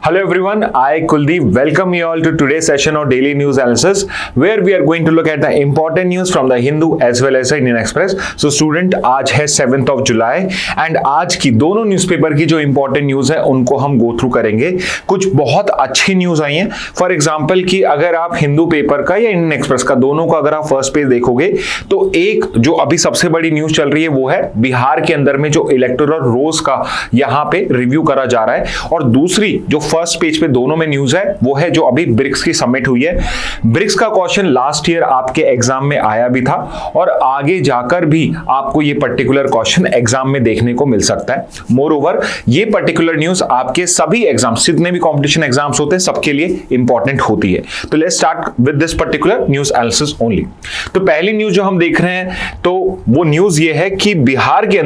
Hello everyone, I Kuldeep welcome you all to today's session of Daily News Analysis where we are going to look at the important news from the Hindu as well as the Indian Express. So student, आज है 7th of July and आज की दोनों newspaper की जो important news है उनको हम गो थ्रू करेंगे। कुछ बहुत अच्छी न्यूज़ आई हैं। फॉर एग्जांपल कि अगर आप हिंदू पेपर का या इंडियन एक्सप्रेस का दोनों का अगर आप फर्स्ट पेज देखोगे तो एक जो अभी सबसे बड़ी न्यूज़ चल रही है वो है बिहार के अंदर में जो इलेक्टोरल रोल्स का यहाँ पे रिव्यू करा जा रहा है, और दूसरी जो फर्स्ट पेज पे दोनों में न्यूज है वो है जो अभी ब्रिक्स की समिट हुई है। ब्रिक्स का क्वेश्चन लास्ट ईयर आपके एग्जाम में आया भी था और आगे जाकर भी आपको ये पर्टिकुलर क्वेश्चन एग्जाम में देखने को मिल सकता है। मोर ओवर ये पर्टिकुलर न्यूज आपके सभी एग्जाम, जितने भी कॉम्पिटिशन एग्जाम्स होते हैं सबके लिए इंपॉर्टेंट होती है। तो let's start with this particular news analysis only. तो पहली न्यूज जो हम देख रहे हैं तो वो न्यूज ये है कि बिहार के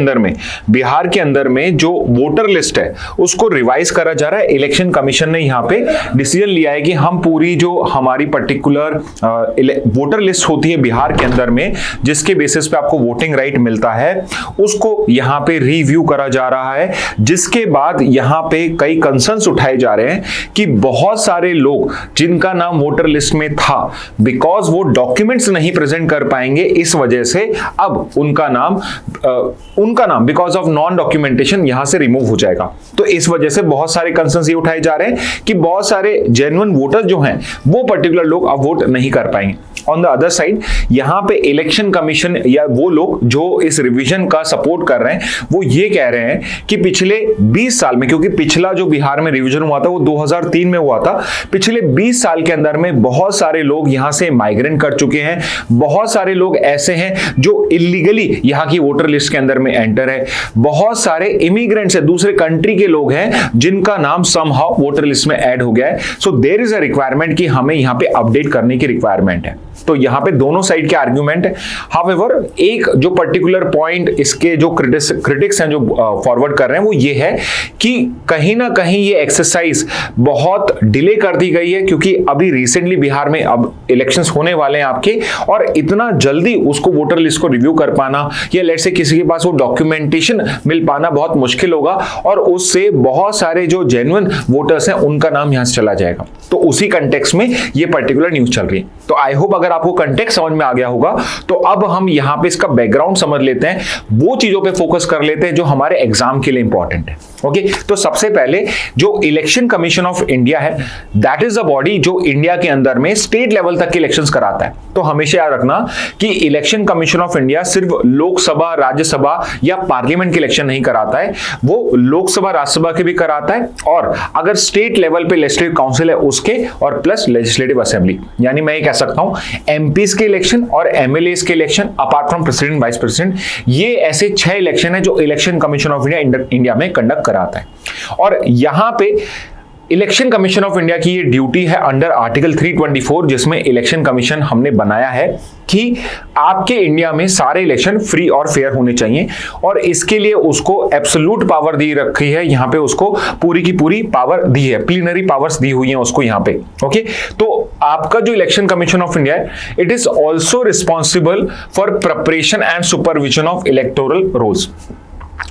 अंदर में जो वोटर लिस्ट है उसको रिवाइज करा जा रहा है। इलेक्शन कमीशन ने यहाँ पे डिसीजन लिया है कि हम पूरी जो हमारी पर्टिकुलर वोटर लिस्ट होती है बिहार के अंदर में, जिसके बेसिस पे आपको वोटिंग राइट मिलता है, उसको यहाँ पे रिव्यू करा जा रहा है। जिसके बाद यहाँ पे कई कंसर्न्स उठाए जा रहे हैं कि बहुत सारे लोग जिनका नाम वोटर लिस्ट में था, बिकॉज वो डॉक्यूमेंट्स नहीं प्रेजेंट कर पाएंगे, इस वजह से अब उनका नाम बिकॉज ऑफ नॉन डॉक्यूमेंटेशन यहां से रिमूव हो जाएगा। तो इस वजह से बहुत सारे कंसर्न्स ये उठाए जा रहे हैं कि बहुत सारे जेन्युइन वोटर जो हैं वो पर्टिकुलर लोग अब वोट नहीं कर पाएंगे। ऑन द अदर साइड यहाँ पे इलेक्शन कमीशन या वो लोग जो इस रिवीजन का सपोर्ट कर रहे हैं वो ये कह रहे हैं कि पिछले 20 साल में, क्योंकि पिछला जो बिहार में रिवीजन हुआ था वो 2003 में हुआ था, पिछले 20 साल के अंदर में बहुत सारे लोग यहाँ से माइग्रेट कर चुके हैं। बहुत सारे लोग ऐसे हैं जो इलीगली यहाँ की वोटर लिस्ट के अंदर में एंटर है। बहुत सारे इमिग्रेंट्स है, दूसरे कंट्री के लोग हैं जिनका नाम समहाउ वोटर लिस्ट में ऐड हो गया है। So there is a requirement कि हमें यहाँ पे अपडेट करने की रिक्वायरमेंट है। तो यहाँ पे दोनों साइड के आर्ग्यूमेंट है। हाउएवर एक जो पर्टिकुलर पॉइंट इसके जो क्रिटिक्स हैं जो फॉरवर्ड कर रहे हैं वो ये है कि कहीं ना कहीं ये एक्सरसाइज बहुत डिले कर दी गई है, क्योंकि अभी रिसेंटली बिहार में अब इलेक्शंस होने वाले हैं आपके, और इतना जल्दी उसको वोटर लिस्ट को रिव्यू कर पाना या लेट्स से किसी के पास वो डॉक्यूमेंटेशन मिल पाना बहुत मुश्किल होगा, और उससे बहुत सारे जो जेन्युइन वोटर्स हैं उनका नाम यहां से चला जाएगा। तो उसी कंटेक्स्ट में ये पर्टिकुलर न्यूज चल रही है। तो आई होप अगर आपको कंटेक्स्ट समझ में आ गया होगा, तो अब हम यहां पे इसका बैकग्राउंड समझ लेते हैं, वो चीजों पे फोकस कर लेते हैं जो हमारे एग्जाम के लिए इंपॉर्टेंट है। ओके, तो सबसे पहले जो इलेक्शन कमीशन ऑफ इंडिया है, दैट इज अ बॉडी जो इंडिया के अंदर में स्टेट लेवल तक के इलेक्शंस कराता है। तो हमेशा याद रखना कि इलेक्शन कमीशन ऑफ इंडिया सिर्फ लोकसभा, राज्यसभा या पार्लियामेंट के इलेक्शन नहीं कराता है, वो लोकसभा, राज्यसभा के भी कराता है, और अगर स्टेट लेवल पे लेजिस्लेटिव काउंसिल है उसके, और प्लस लेजिस्लेटिव असेंबली, यानी मैं ये कह सकता हूं एमपीज के इलेक्शन और एमएलएस के election apart from president, vice president, ये ऐसे 6 इलेक्शन है जो इलेक्शन कमीशन ऑफ इंडिया में कंडक्ट कराता है। और यहां पे इलेक्शन कमीशन ऑफ इंडिया की ये ड्यूटी है अंडर आर्टिकल 324, जिसमें इलेक्शन कमीशन हमने बनाया है कि आपके इंडिया में सारे इलेक्शन फ्री और फेयर होने चाहिए, और इसके लिए उसको एब्सोल्यूट पावर दी रखी है। यहाँ पे उसको पूरी की पूरी पावर दी है, प्लीनरी पावर्स दी हुई हैं उसको यहाँ पे। ओके, तो आपका जो इलेक्शन कमीशन ऑफ इंडिया है, it is also responsible for preparation and supervision of electoral rolls.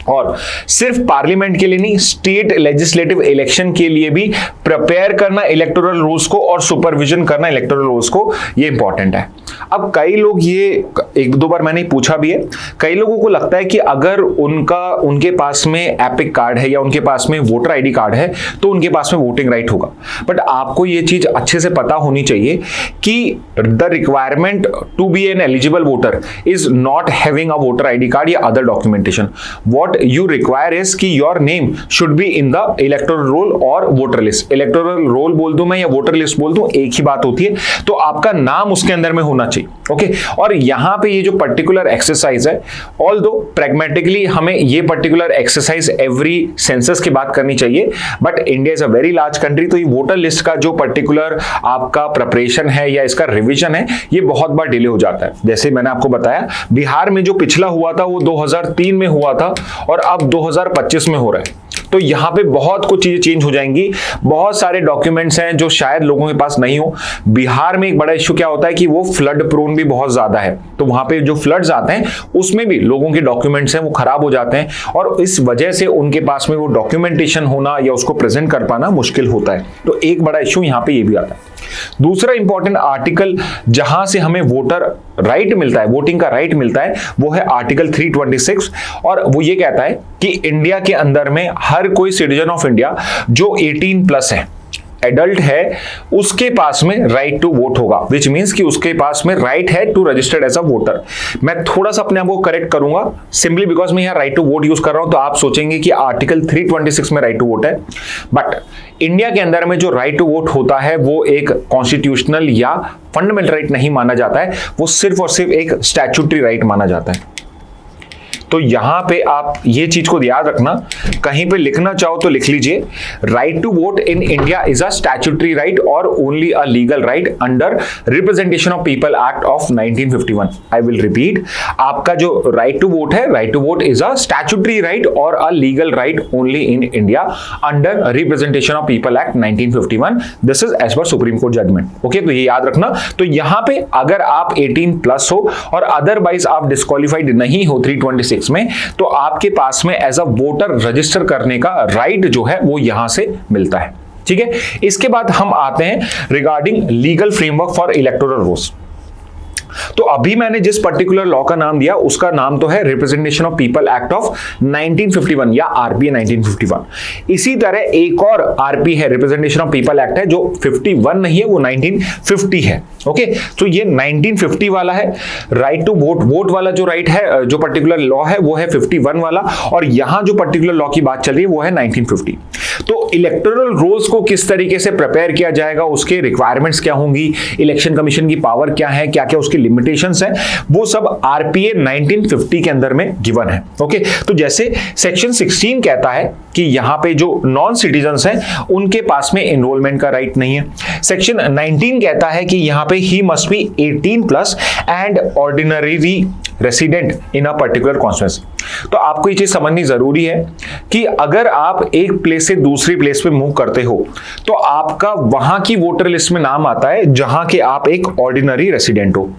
और सिर्फ पार्लियामेंट के लिए नहीं, स्टेट लेजिस्लेटिव इलेक्शन के लिए भी प्रिपेयर करना इलेक्टोरल रूल्स को और सुपरविजन करना इलेक्टोरल रूल्स को, ये इंपॉर्टेंट है। अब कई लोग, ये 1-2 बार मैंने पूछा भी है, कई लोगों को लगता है कि अगर उनके पास में एपिक कार्ड है या उनके पास में वोटर आईडी कार्ड है तो उनके पास में वोटिंग राइट होगा। बट आपको ये चीज अच्छे से पता होनी चाहिए कि the requirement to be an eligible voter is not having a voter ID card या other documentation. What you require is कि your name should be in the electoral roll और वोटर लिस्ट। इलेक्टोरल रोल बोल दूं मैं या voter list बोल दूं, एक ही बात होती है। तो आपका नाम उसके अंदर में होना चाहिए। ओके, और यहां पे ये जो पर्टिकुलर एक्सरसाइज है, ऑल्दो प्रैग्मेटिकली हमें ये पर्टिकुलर एक्सरसाइज एवरी सेंसस की बात करनी चाहिए, but India is a very large country, तो ये वोटर लिस्ट का जो पर्टिकुलर आपका प्रिपरेशन है या इसका रिविजन है, ये बहुत बार डिले हो जाता है। जैसे मैंने आपको बताया, बिहार में जो पिछला हुआ था वो 2003 में हुआ था, और अब 2025 में हो रहा है। तो यहाँ पे बहुत कुछ चीजें चेंज हो जाएंगी, बहुत सारे डॉक्यूमेंट्स हैं जो शायद लोगों के पास नहीं हो। बिहार में एक बड़ा इश्यू क्या होता है कि वो फ्लड प्रोन भी बहुत ज्यादा है, तो वहां पे जो फ्लड्स आते हैं उसमें भी लोगों के डॉक्यूमेंट्स हैं वो खराब हो जाते हैं और इस वजह से उनके पास में वो डॉक्यूमेंटेशन होना या उसको प्रेजेंट कर पाना मुश्किल होता है। तो एक बड़ा इश्यू यहाँ पे ये भी आता है। दूसरा इंपॉर्टेंट आर्टिकल जहां से हमें वोटर राइट मिलता है, वोटिंग का राइट मिलता है, वो है आर्टिकल 326 और वो ये कहता है कि इंडिया के अंदर में हर कोई सिटीजन ऑफ इंडिया जो 18 प्लस है, एडल्ट है, उसके पास में राइट टू वोट होगा, विच मींस कि उसके पास में राइट है to registered as a voter. मैं थोड़ा सा अपने आप को करेक्ट करूंगा सिंपली बिकॉज मैं यहाँ राइट टू वोट यूज कर रहा हूं, तो आप सोचेंगे कि आर्टिकल 326 में राइट टू वोट है, बट इंडिया के अंदर में जो राइट टू वोट होता है वो एक कॉन्स्टिट्यूशनल या फंडामेंटल राइट नहीं माना जाता है, वो सिर्फ और सिर्फ एक स्टैट्यूटरी राइट माना जाता है। तो यहां पे आप ये चीज को याद रखना, कहीं पे लिखना चाहो तो लिख लीजिए, right to vote in India is a statutory right और only a legal right under Representation of People Act of 1951। I will repeat, आपका जो राइट टू वोट है, right to vote is a statutory right और a legal right only in India under Representation of People Act 1951। This is as per Supreme Court judgment. Okay, तो ये याद रखना। तो यहां पे अगर आप 18 प्लस हो और अदरवाइज आप डिस्क्वालिफाइड नहीं हो 326 में, तो आपके पास में एज अ वोटर रजिस्टर करने का राइट जो है वो यहां से मिलता है। ठीक है, इसके बाद हम आते हैं regarding legal framework for electoral rolls. तो अभी मैंने जिस पर्टिकुलर लॉ का नाम दिया उसका नाम तो है representation of People Act of 1951 या आरपीए 1951। इसी तरह एक और आरपी है, रिप्रेजेंटेशन ऑफ पीपल एक्ट है, जो 51 नहीं है, वो 1950 है। ओके, तो ये 1950 वाला है। राइट टू वोट, वोट वाला जो राइट है, जो पर्टिकुलर लॉ है वो है 51 वाला, और यहां जो पर्टिकुलर लॉ की बात चल रही है वो है 1950। तो इलेक्टोरल रोल्स को किस तरीके से प्रिपेयर किया जाएगा, उसके रिक्वायरमेंट्स क्या होंगी, इलेक्शन कमीशन की पावर क्या है, क्या क्या उसकी लिमिटेशंस हैं, वो सब आरपीए 1950 के अंदर में गिवन है। ओके, तो जैसे सेक्शन 16 कहता है कि यहां पे जो नॉन सिटीजन्स हैं उनके पास में एनरोलमेंट का राइट नहीं है। सेक्शन 19 कहता है कि यहां पे he must be 18 plus and ordinary resident in a particular constituency. तो आपको ये चीज समझनी जरूरी है कि अगर आप एक प्लेस से दूसरी प्लेस पे मूव करते हो तो आपका वहां की वोटर लिस्ट में नाम आता है जहां के आप एक ऑर्डिनरी रेसिडेंट हो।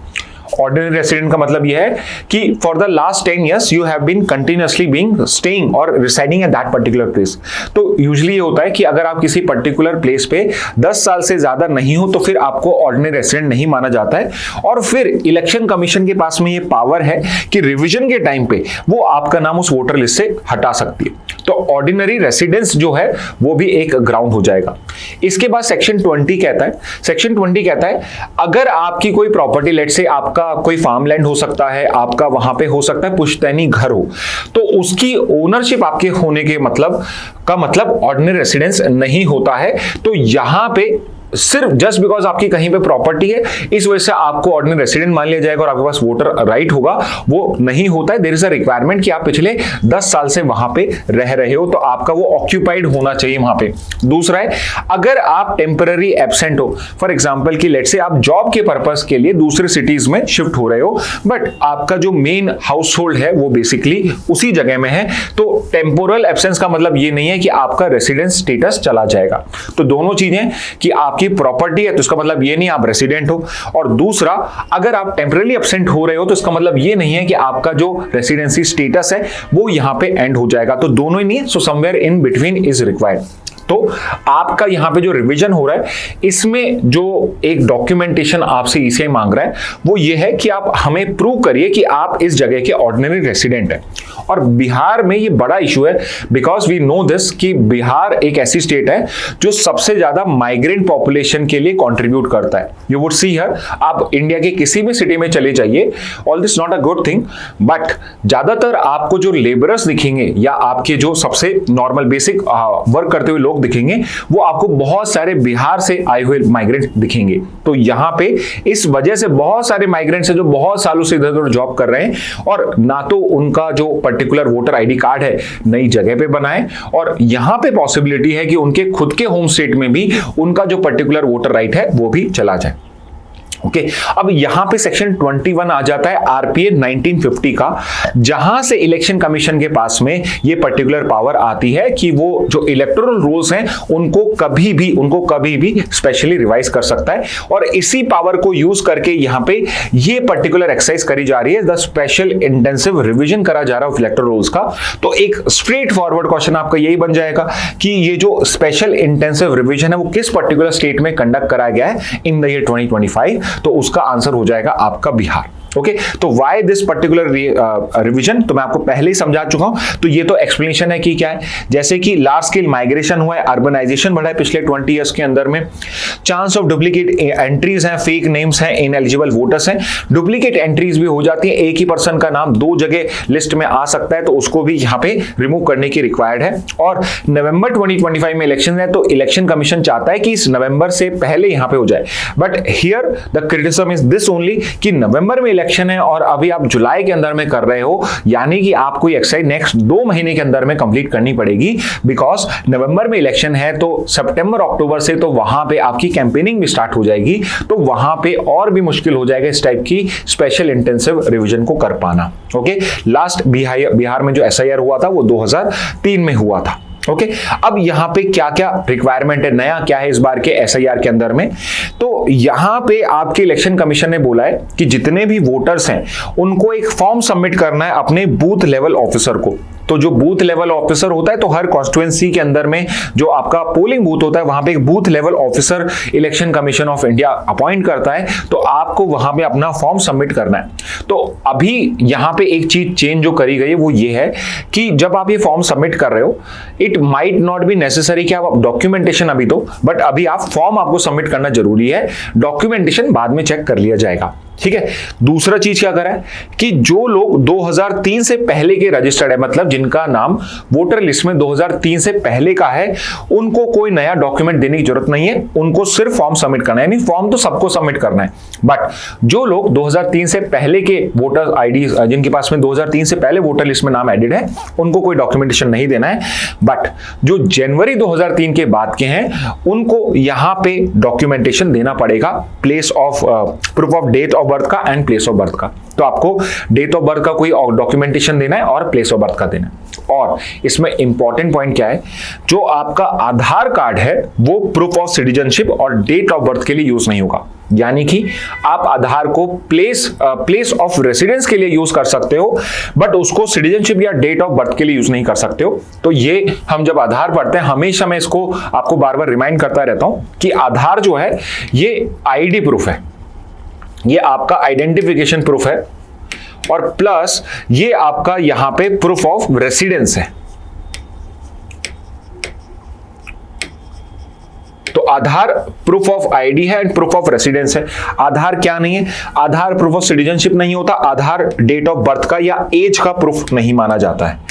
ऑर्डिनरी रेसिडेंट का मतलब यह है कि for the last 10 years you have been continuously being staying और residing at that particular place. तो यूजुअली ये होता है कि अगर आप किसी पर्टिकुलर प्लेस पे 10 साल से ज्यादा नहीं हो तो फिर आपको ऑर्डिनरी रेसिडेंट नहीं माना जाता है, और फिर इलेक्शन कमीशन के पास में ये पावर है कि रिविजन के टाइम पे वो आपका नाम उस वोटर लिस्ट से हटा सकती है। तो ऑर्डिनरी रेसिडेंस जो है वो भी एक ग्राउंड हो जाएगा। इसके बाद सेक्शन 20 कहता है, सेक्शन 20 कहता है अगर आपकी कोई प्रॉपर्टी, लेट से आपका कोई फार्मलैंड हो सकता है, आपका वहां पे हो सकता है पुश्तैनी घर हो, तो उसकी ओनरशिप आपके होने के मतलब ऑर्डिनरी रेसिडेंस नहीं होता है। तो यहां पे सिर्फ जस्ट बिकॉज आपकी कहीं पे प्रॉपर्टी है इस वजह से आपको ऑर्डिनरी रेसिडेंट मान लिया जाएगा और आपके पास वोटर राइट होगा, वो नहीं होता है। देयर इज अ रिक्वायरमेंट कि आप पिछले 10 साल से वहां पे रह रहे हो, तो आपका वो ऑक्यूपाइड होना चाहिए वहां पे। दूसरा है अगर आप टेम्पररी एब्सेंट हो, फॉर एग्जांपल कि लेट से आप जॉब के पर्पस के लिए दूसरे सिटीज में शिफ्ट हो रहे हो, बट आपका जो मेन हाउस होल्ड है वो बेसिकली उसी जगह में है, तो टेम्पोरल एब्सेंस का मतलब ये नहीं है कि आपका रेसिडेंस स्टेटस चला जाएगा। तो दोनों चीजें कि आपकी प्रॉपर्टी है तो इसका मतलब ये नहीं आप रेसिडेंट हो, और दूसरा अगर आप टेम्पररी एब्सेंट हो रहे हो तो इसका मतलब ये नहीं है कि आपका जो रेसिडेंसी स्टेटस है वो यहां पे एंड हो जाएगा। तो दोनों ही नहीं है, so somewhere in between is required. तो आपका यहां पे जो रिवीजन हो रहा है इसमें जो एक डॉक्यूमेंटेशन आपसे ईसीआई मांग रहा है वो ये है कि आप हमें प्रूव करिए कि आप इस जगह के ऑर्डिनरी रेसिडेंट हैं। और बिहार में ये बड़ा इशू है बिकॉज वी नो दिस कि बिहार एक ऐसी स्टेट है जो सबसे ज्यादा माइग्रेंट पॉपुलेशन के लिए कंट्रीब्यूट करता है। यू वुड सी हियर, आप इंडिया के किसी भी सिटी में चले जाइए, all this not a good thing, but ज्यादातर आपको जो लेबरर्स दिखेंगे या आपके जो सबसे नॉर्मल बेसिक वर्क करते हुए लोग दिखेंगे वो आपको बहुत सारे बिहार से आए हुए माइग्रेंट दिखेंगे। तो यहां पे इस वजह से बहुत सारे माइग्रेंट्स हैं जो बहुत सालों से इधर उधर जॉब कर रहे हैं और ना तो उनका जो पर्टिकुलर वोटर आईडी कार्ड है नई जगह पे बनाए, और यहां पे पॉसिबिलिटी है कि उनके खुद के होम स्टेट में भी उनका जो पर्टिकुलर वोटर राइट है वो भी चला जाए। ओके अब यहां पे सेक्शन 21 आ जाता है आरपीए 1950 का, जहां से इलेक्शन कमीशन के पास में ये पर्टिकुलर पावर आती है कि वो जो इलेक्टोरल रूल्स हैं उनको कभी भी स्पेशली रिवाइज कर सकता है। और इसी पावर को यूज करके यहां पे ये पर्टिकुलर एक्सरसाइज करी जा रही है, द स्पेशल इंटेंसिव रिवीजन करा जा रहा है इलेक्टोरल रूल्स का। तो एक स्ट्रेट फॉरवर्ड क्वेश्चन आपका यही बन जाएगा कि ये जो स्पेशल इंटेंसिव रिवीजन है वो किस पर्टिकुलर स्टेट में कंडक्ट कराया गया है इन द ईयर 2025, तो उसका आंसर हो जाएगा आपका बिहार। ओके तो व्हाई दिस पर्टिकुलर रिवीजन, तो मैं आपको पहले ही समझा चुका हूं। तो ये तो एक्सप्लेनेशन है कि क्या है, जैसे कि लार्ज स्केल माइग्रेशन हुआ है, अर्बनाइजेशन बढ़ा है पिछले 20 इयर्स के अंदर में, चांस ऑफ डुप्लीकेट एंट्रीज हैं, फेक नेम्स हैं, इनएलिजिबल वोटर्स हैं, डुप्लीकेट एंट्रीज भी हो जाती है, एक ही पर्सन का नाम 2 जगह लिस्ट में आ सकता है, तो उसको भी यहां पे रिमूव करने की रिक्वायर्ड है। और नवंबर 2025 में इलेक्शन है, तो इलेक्शन कमीशन चाहता है कि इस नवंबर से पहले यहां पे हो जाए। But here the criticism is this only कि नवंबर में इलेक्शन है और अभी आप जुलाई के अंदर में कर रहे हो, यानी कि आपको ये एक्सरसाइज नेक्स्ट 2 महीने के अंदर में कंप्लीट करनी पड़ेगी, बिकॉज नवंबर में इलेक्शन है तो सितंबर अक्टूबर से तो वहां पे आपकी कैंपेनिंग भी स्टार्ट हो जाएगी, तो वहां पे और भी मुश्किल हो जाएगा इस टाइप की स्पेशल इंटेंसिव रिवीजन को कर पाना। ओके लास्ट बिहार में जो एसआईआर हुआ था वो 2003 में हुआ था। ओके अब यहां पे क्या क्या रिक्वायरमेंट है, नया क्या है इस बार के एसआईआर के अंदर में, तो यहां पे आपके इलेक्शन कमीशन ने बोला है कि जितने भी वोटर्स हैं उनको एक फॉर्म सबमिट करना है अपने बूथ लेवल ऑफिसर को। तो जो बूथ लेवल ऑफिसर होता है, तो हर कॉन्स्टिट्यूएंसी के अंदर में जो आपका पोलिंग बूथ होता है वहां पे एक booth level officer election commission of India appoint करता है, तो आपको वहां पे अपना फॉर्म सबमिट करना है। तो अभी यहां पे एक चीज चेंज जो करी गई है वो ये है कि जब आप ये फॉर्म सबमिट कर रहे हो, it might not be necessary कि आप डॉक्यूमेंटेशन अभी दो, बट अभी आप फॉर्म आपको सबमिट करना जरूरी है, डॉक्यूमेंटेशन बाद में चेक कर लिया जाएगा। ठीक है, दूसरा चीज क्या करा है कि जो लोग 2003 से पहले के रजिस्टर्ड है, मतलब जिनका नाम वोटर लिस्ट में 2003 से पहले का है, उनको कोई नया डॉक्यूमेंट देने की जरूरत नहीं है, उनको सिर्फ फॉर्म सबमिट करना है। यानी फॉर्म तो सबको सबमिट करना है, बट जो लोग 2003 से पहले के वोटर आईडी, जिनके पास में 2003 से पहले वोटर लिस्ट में नाम एडेड है, उनको कोई डॉक्यूमेंटेशन नहीं देना है। बट जो जनवरी 2003 के बाद के हैं उनको यहां पे डॉक्यूमेंटेशन देना पड़ेगा, place of proof of date of birth का एंड प्लेस ऑफ बर्थ का। तो आपको डेट ऑफ बर्थ का कोई डॉक्यूमेंटेशन देना है और प्लेस ऑफ बर्थ का देना है। और इसमें इंपॉर्टेंट पॉइंट क्या है, जो आपका आधार कार्ड है वो प्रूफ ऑफ सिटीजनशिप और डेट ऑफ बर्थ के लिए यूज नहीं होगा। यानी कि आप आधार को प्लेस ऑफ रेसिडेंस के लिए यूज कर सकते हो, बट उसको सिटीजनशिप या डेट ऑफ बर्थ के लिए यूज नहीं कर सकते हो। तो ये हम जब आधार पढ़ते हैं हमेशा मैं इसको आपको बार बार रिमाइंड करता रहता हूं कि आधार जो है ये आईडी प्रूफ है, ये आपका आइडेंटिफिकेशन प्रूफ है, और प्लस ये आपका यहां पे प्रूफ ऑफ रेसिडेंस है। तो आधार प्रूफ ऑफ आईडी है एंड प्रूफ ऑफ रेसिडेंस है। आधार क्या नहीं है, आधार प्रूफ ऑफ सिटीजनशिप नहीं होता, आधार डेट ऑफ बर्थ का या एज का प्रूफ नहीं माना जाता है।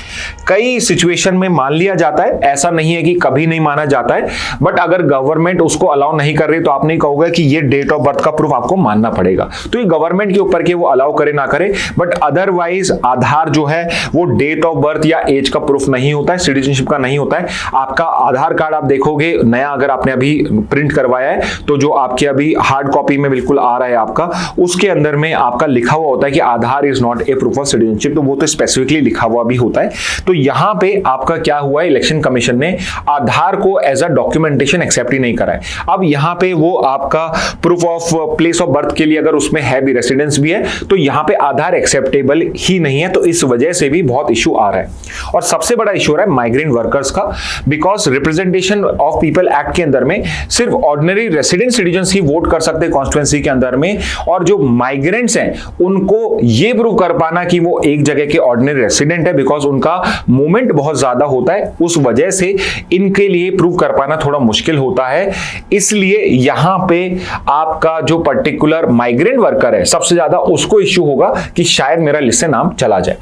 कई सिचुएशन में मान लिया जाता है, ऐसा नहीं है कि कभी नहीं माना जाता है, बट अगर गवर्नमेंट उसको अलाउ नहीं कर रही तो आप नहीं कहोगे कि ये डेट ऑफ बर्थ का प्रूफ आपको मानना पड़ेगा। तो ये गवर्नमेंट के ऊपर के वो अलाउ करे ना करे, बट अदरवाइज आधार जो है वो डेट ऑफ बर्थ या एज का प्रूफ नहीं होता है, सिटीजनशिप का नहीं होता है। आपका आधार कार्ड आप देखोगे नया, अगर आपने अभी प्रिंट करवाया है, तो जो आपके अभी हार्ड कॉपी में बिल्कुल आ रहा है आपका, उसके अंदर में आपका लिखा हुआ होता है कि Aadhaar is not a proof of citizenship, तो वो तो स्पेसिफिकली लिखा हुआ भी होता है। तो यहां पे आपका क्या हुआ है, इलेक्शन कमीशन ने आधार को एज अ डॉक्यूमेंटेशन एक्सेप्ट ही नहीं करा है। अब यहां पे वो आपका proof of place of birth के लिए अगर उसमें है भी, रेसिडेंस भी है, तो यहां पे आधार एक्सेप्टेबल ही नहीं है। तो इस वजह से भी बहुत इशू आ रहा है। और सबसे बड़ा इशू रहा है माइग्रेंट वर्कर्स का, because representation of People act के अंदर में सिर्फ ऑर्डिनरी रेसिडेंट सिटीजन्स ही वोट कर सकते हैं कॉन्स्टिट्यूएंसी के अंदर में, और जो माइग्रेंट्स हैं उनको ये प्रूव कर पाना कि वो एक जगह के ऑर्डिनरी रेसिडेंट है, बिकॉज उनका मूवमेंट बहुत ज्यादा होता है, उस वजह से इनके लिए प्रूव कर पाना थोड़ा मुश्किल होता है। इसलिए यहां पे आपका जो पर्टिकुलर माइग्रेंट वर्कर है सबसे ज्यादा उसको इश्यू होगा कि शायद मेरा लिस्ट से नाम चला जाए।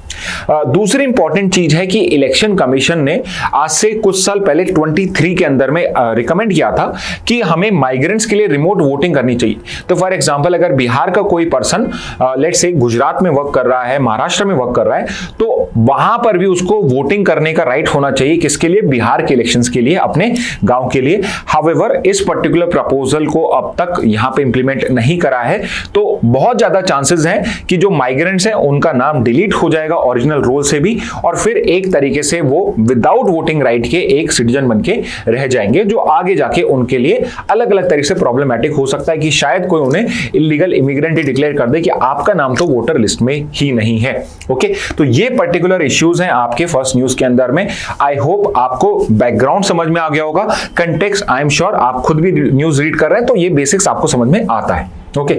दूसरी इंपॉर्टेंट चीज है कि इलेक्शन कमीशन ने आज से कुछ साल पहले 23 के अंदर में रिकमेंड किया था कि हमें माइग्रेंट्स के लिए रिमोट वोटिंग करनी चाहिए। तो फॉर एग्जांपल अगर बिहार का कोई पर्सन लेट्स से गुजरात में वर्क कर रहा है, महाराष्ट्र में वर्क कर रहा है, तो वहां पर भी उसको को वोटिंग करने का राइट होना चाहिए। किसके लिए? बिहार के इलेक्शंस के लिए, अपने गांव के लिए। हाउएवर इस पर्टिकुलर प्रपोजल को अब तक यहां पे इंप्लीमेंट नहीं करा है, तो बहुत ज्यादा चांसेस हैं कि जो माइग्रेंट्स हैं उनका नाम डिलीट हो जाएगा ओरिजिनल रोल से भी, और फिर एक तरीके से वो विदाउट वोटिंग राइट के एक सिटीजन बन के रह जाएंगे, जो आगे जाके उनके लिए अलग अलग तरीके से प्रॉब्लमैटिक हो सकता है कि शायद कोई उन्हें इलीगल इमिग्रेंट ही डिक्लेयर कर दे कि आपका नाम तो वोटर लिस्ट में ही नहीं है। ओके, तो ये पर्टिकुलर इश्यूज हैं आपके फर्स्ट न्यूज के अंदर में। आई होप आपको बैकग्राउंड समझ में आ गया होगा, कंटेक्स्ट आई एम श्योर आप खुद भी न्यूज रीड कर रहे हैं तो ये बेसिक्स आपको समझ में आता है। ओके,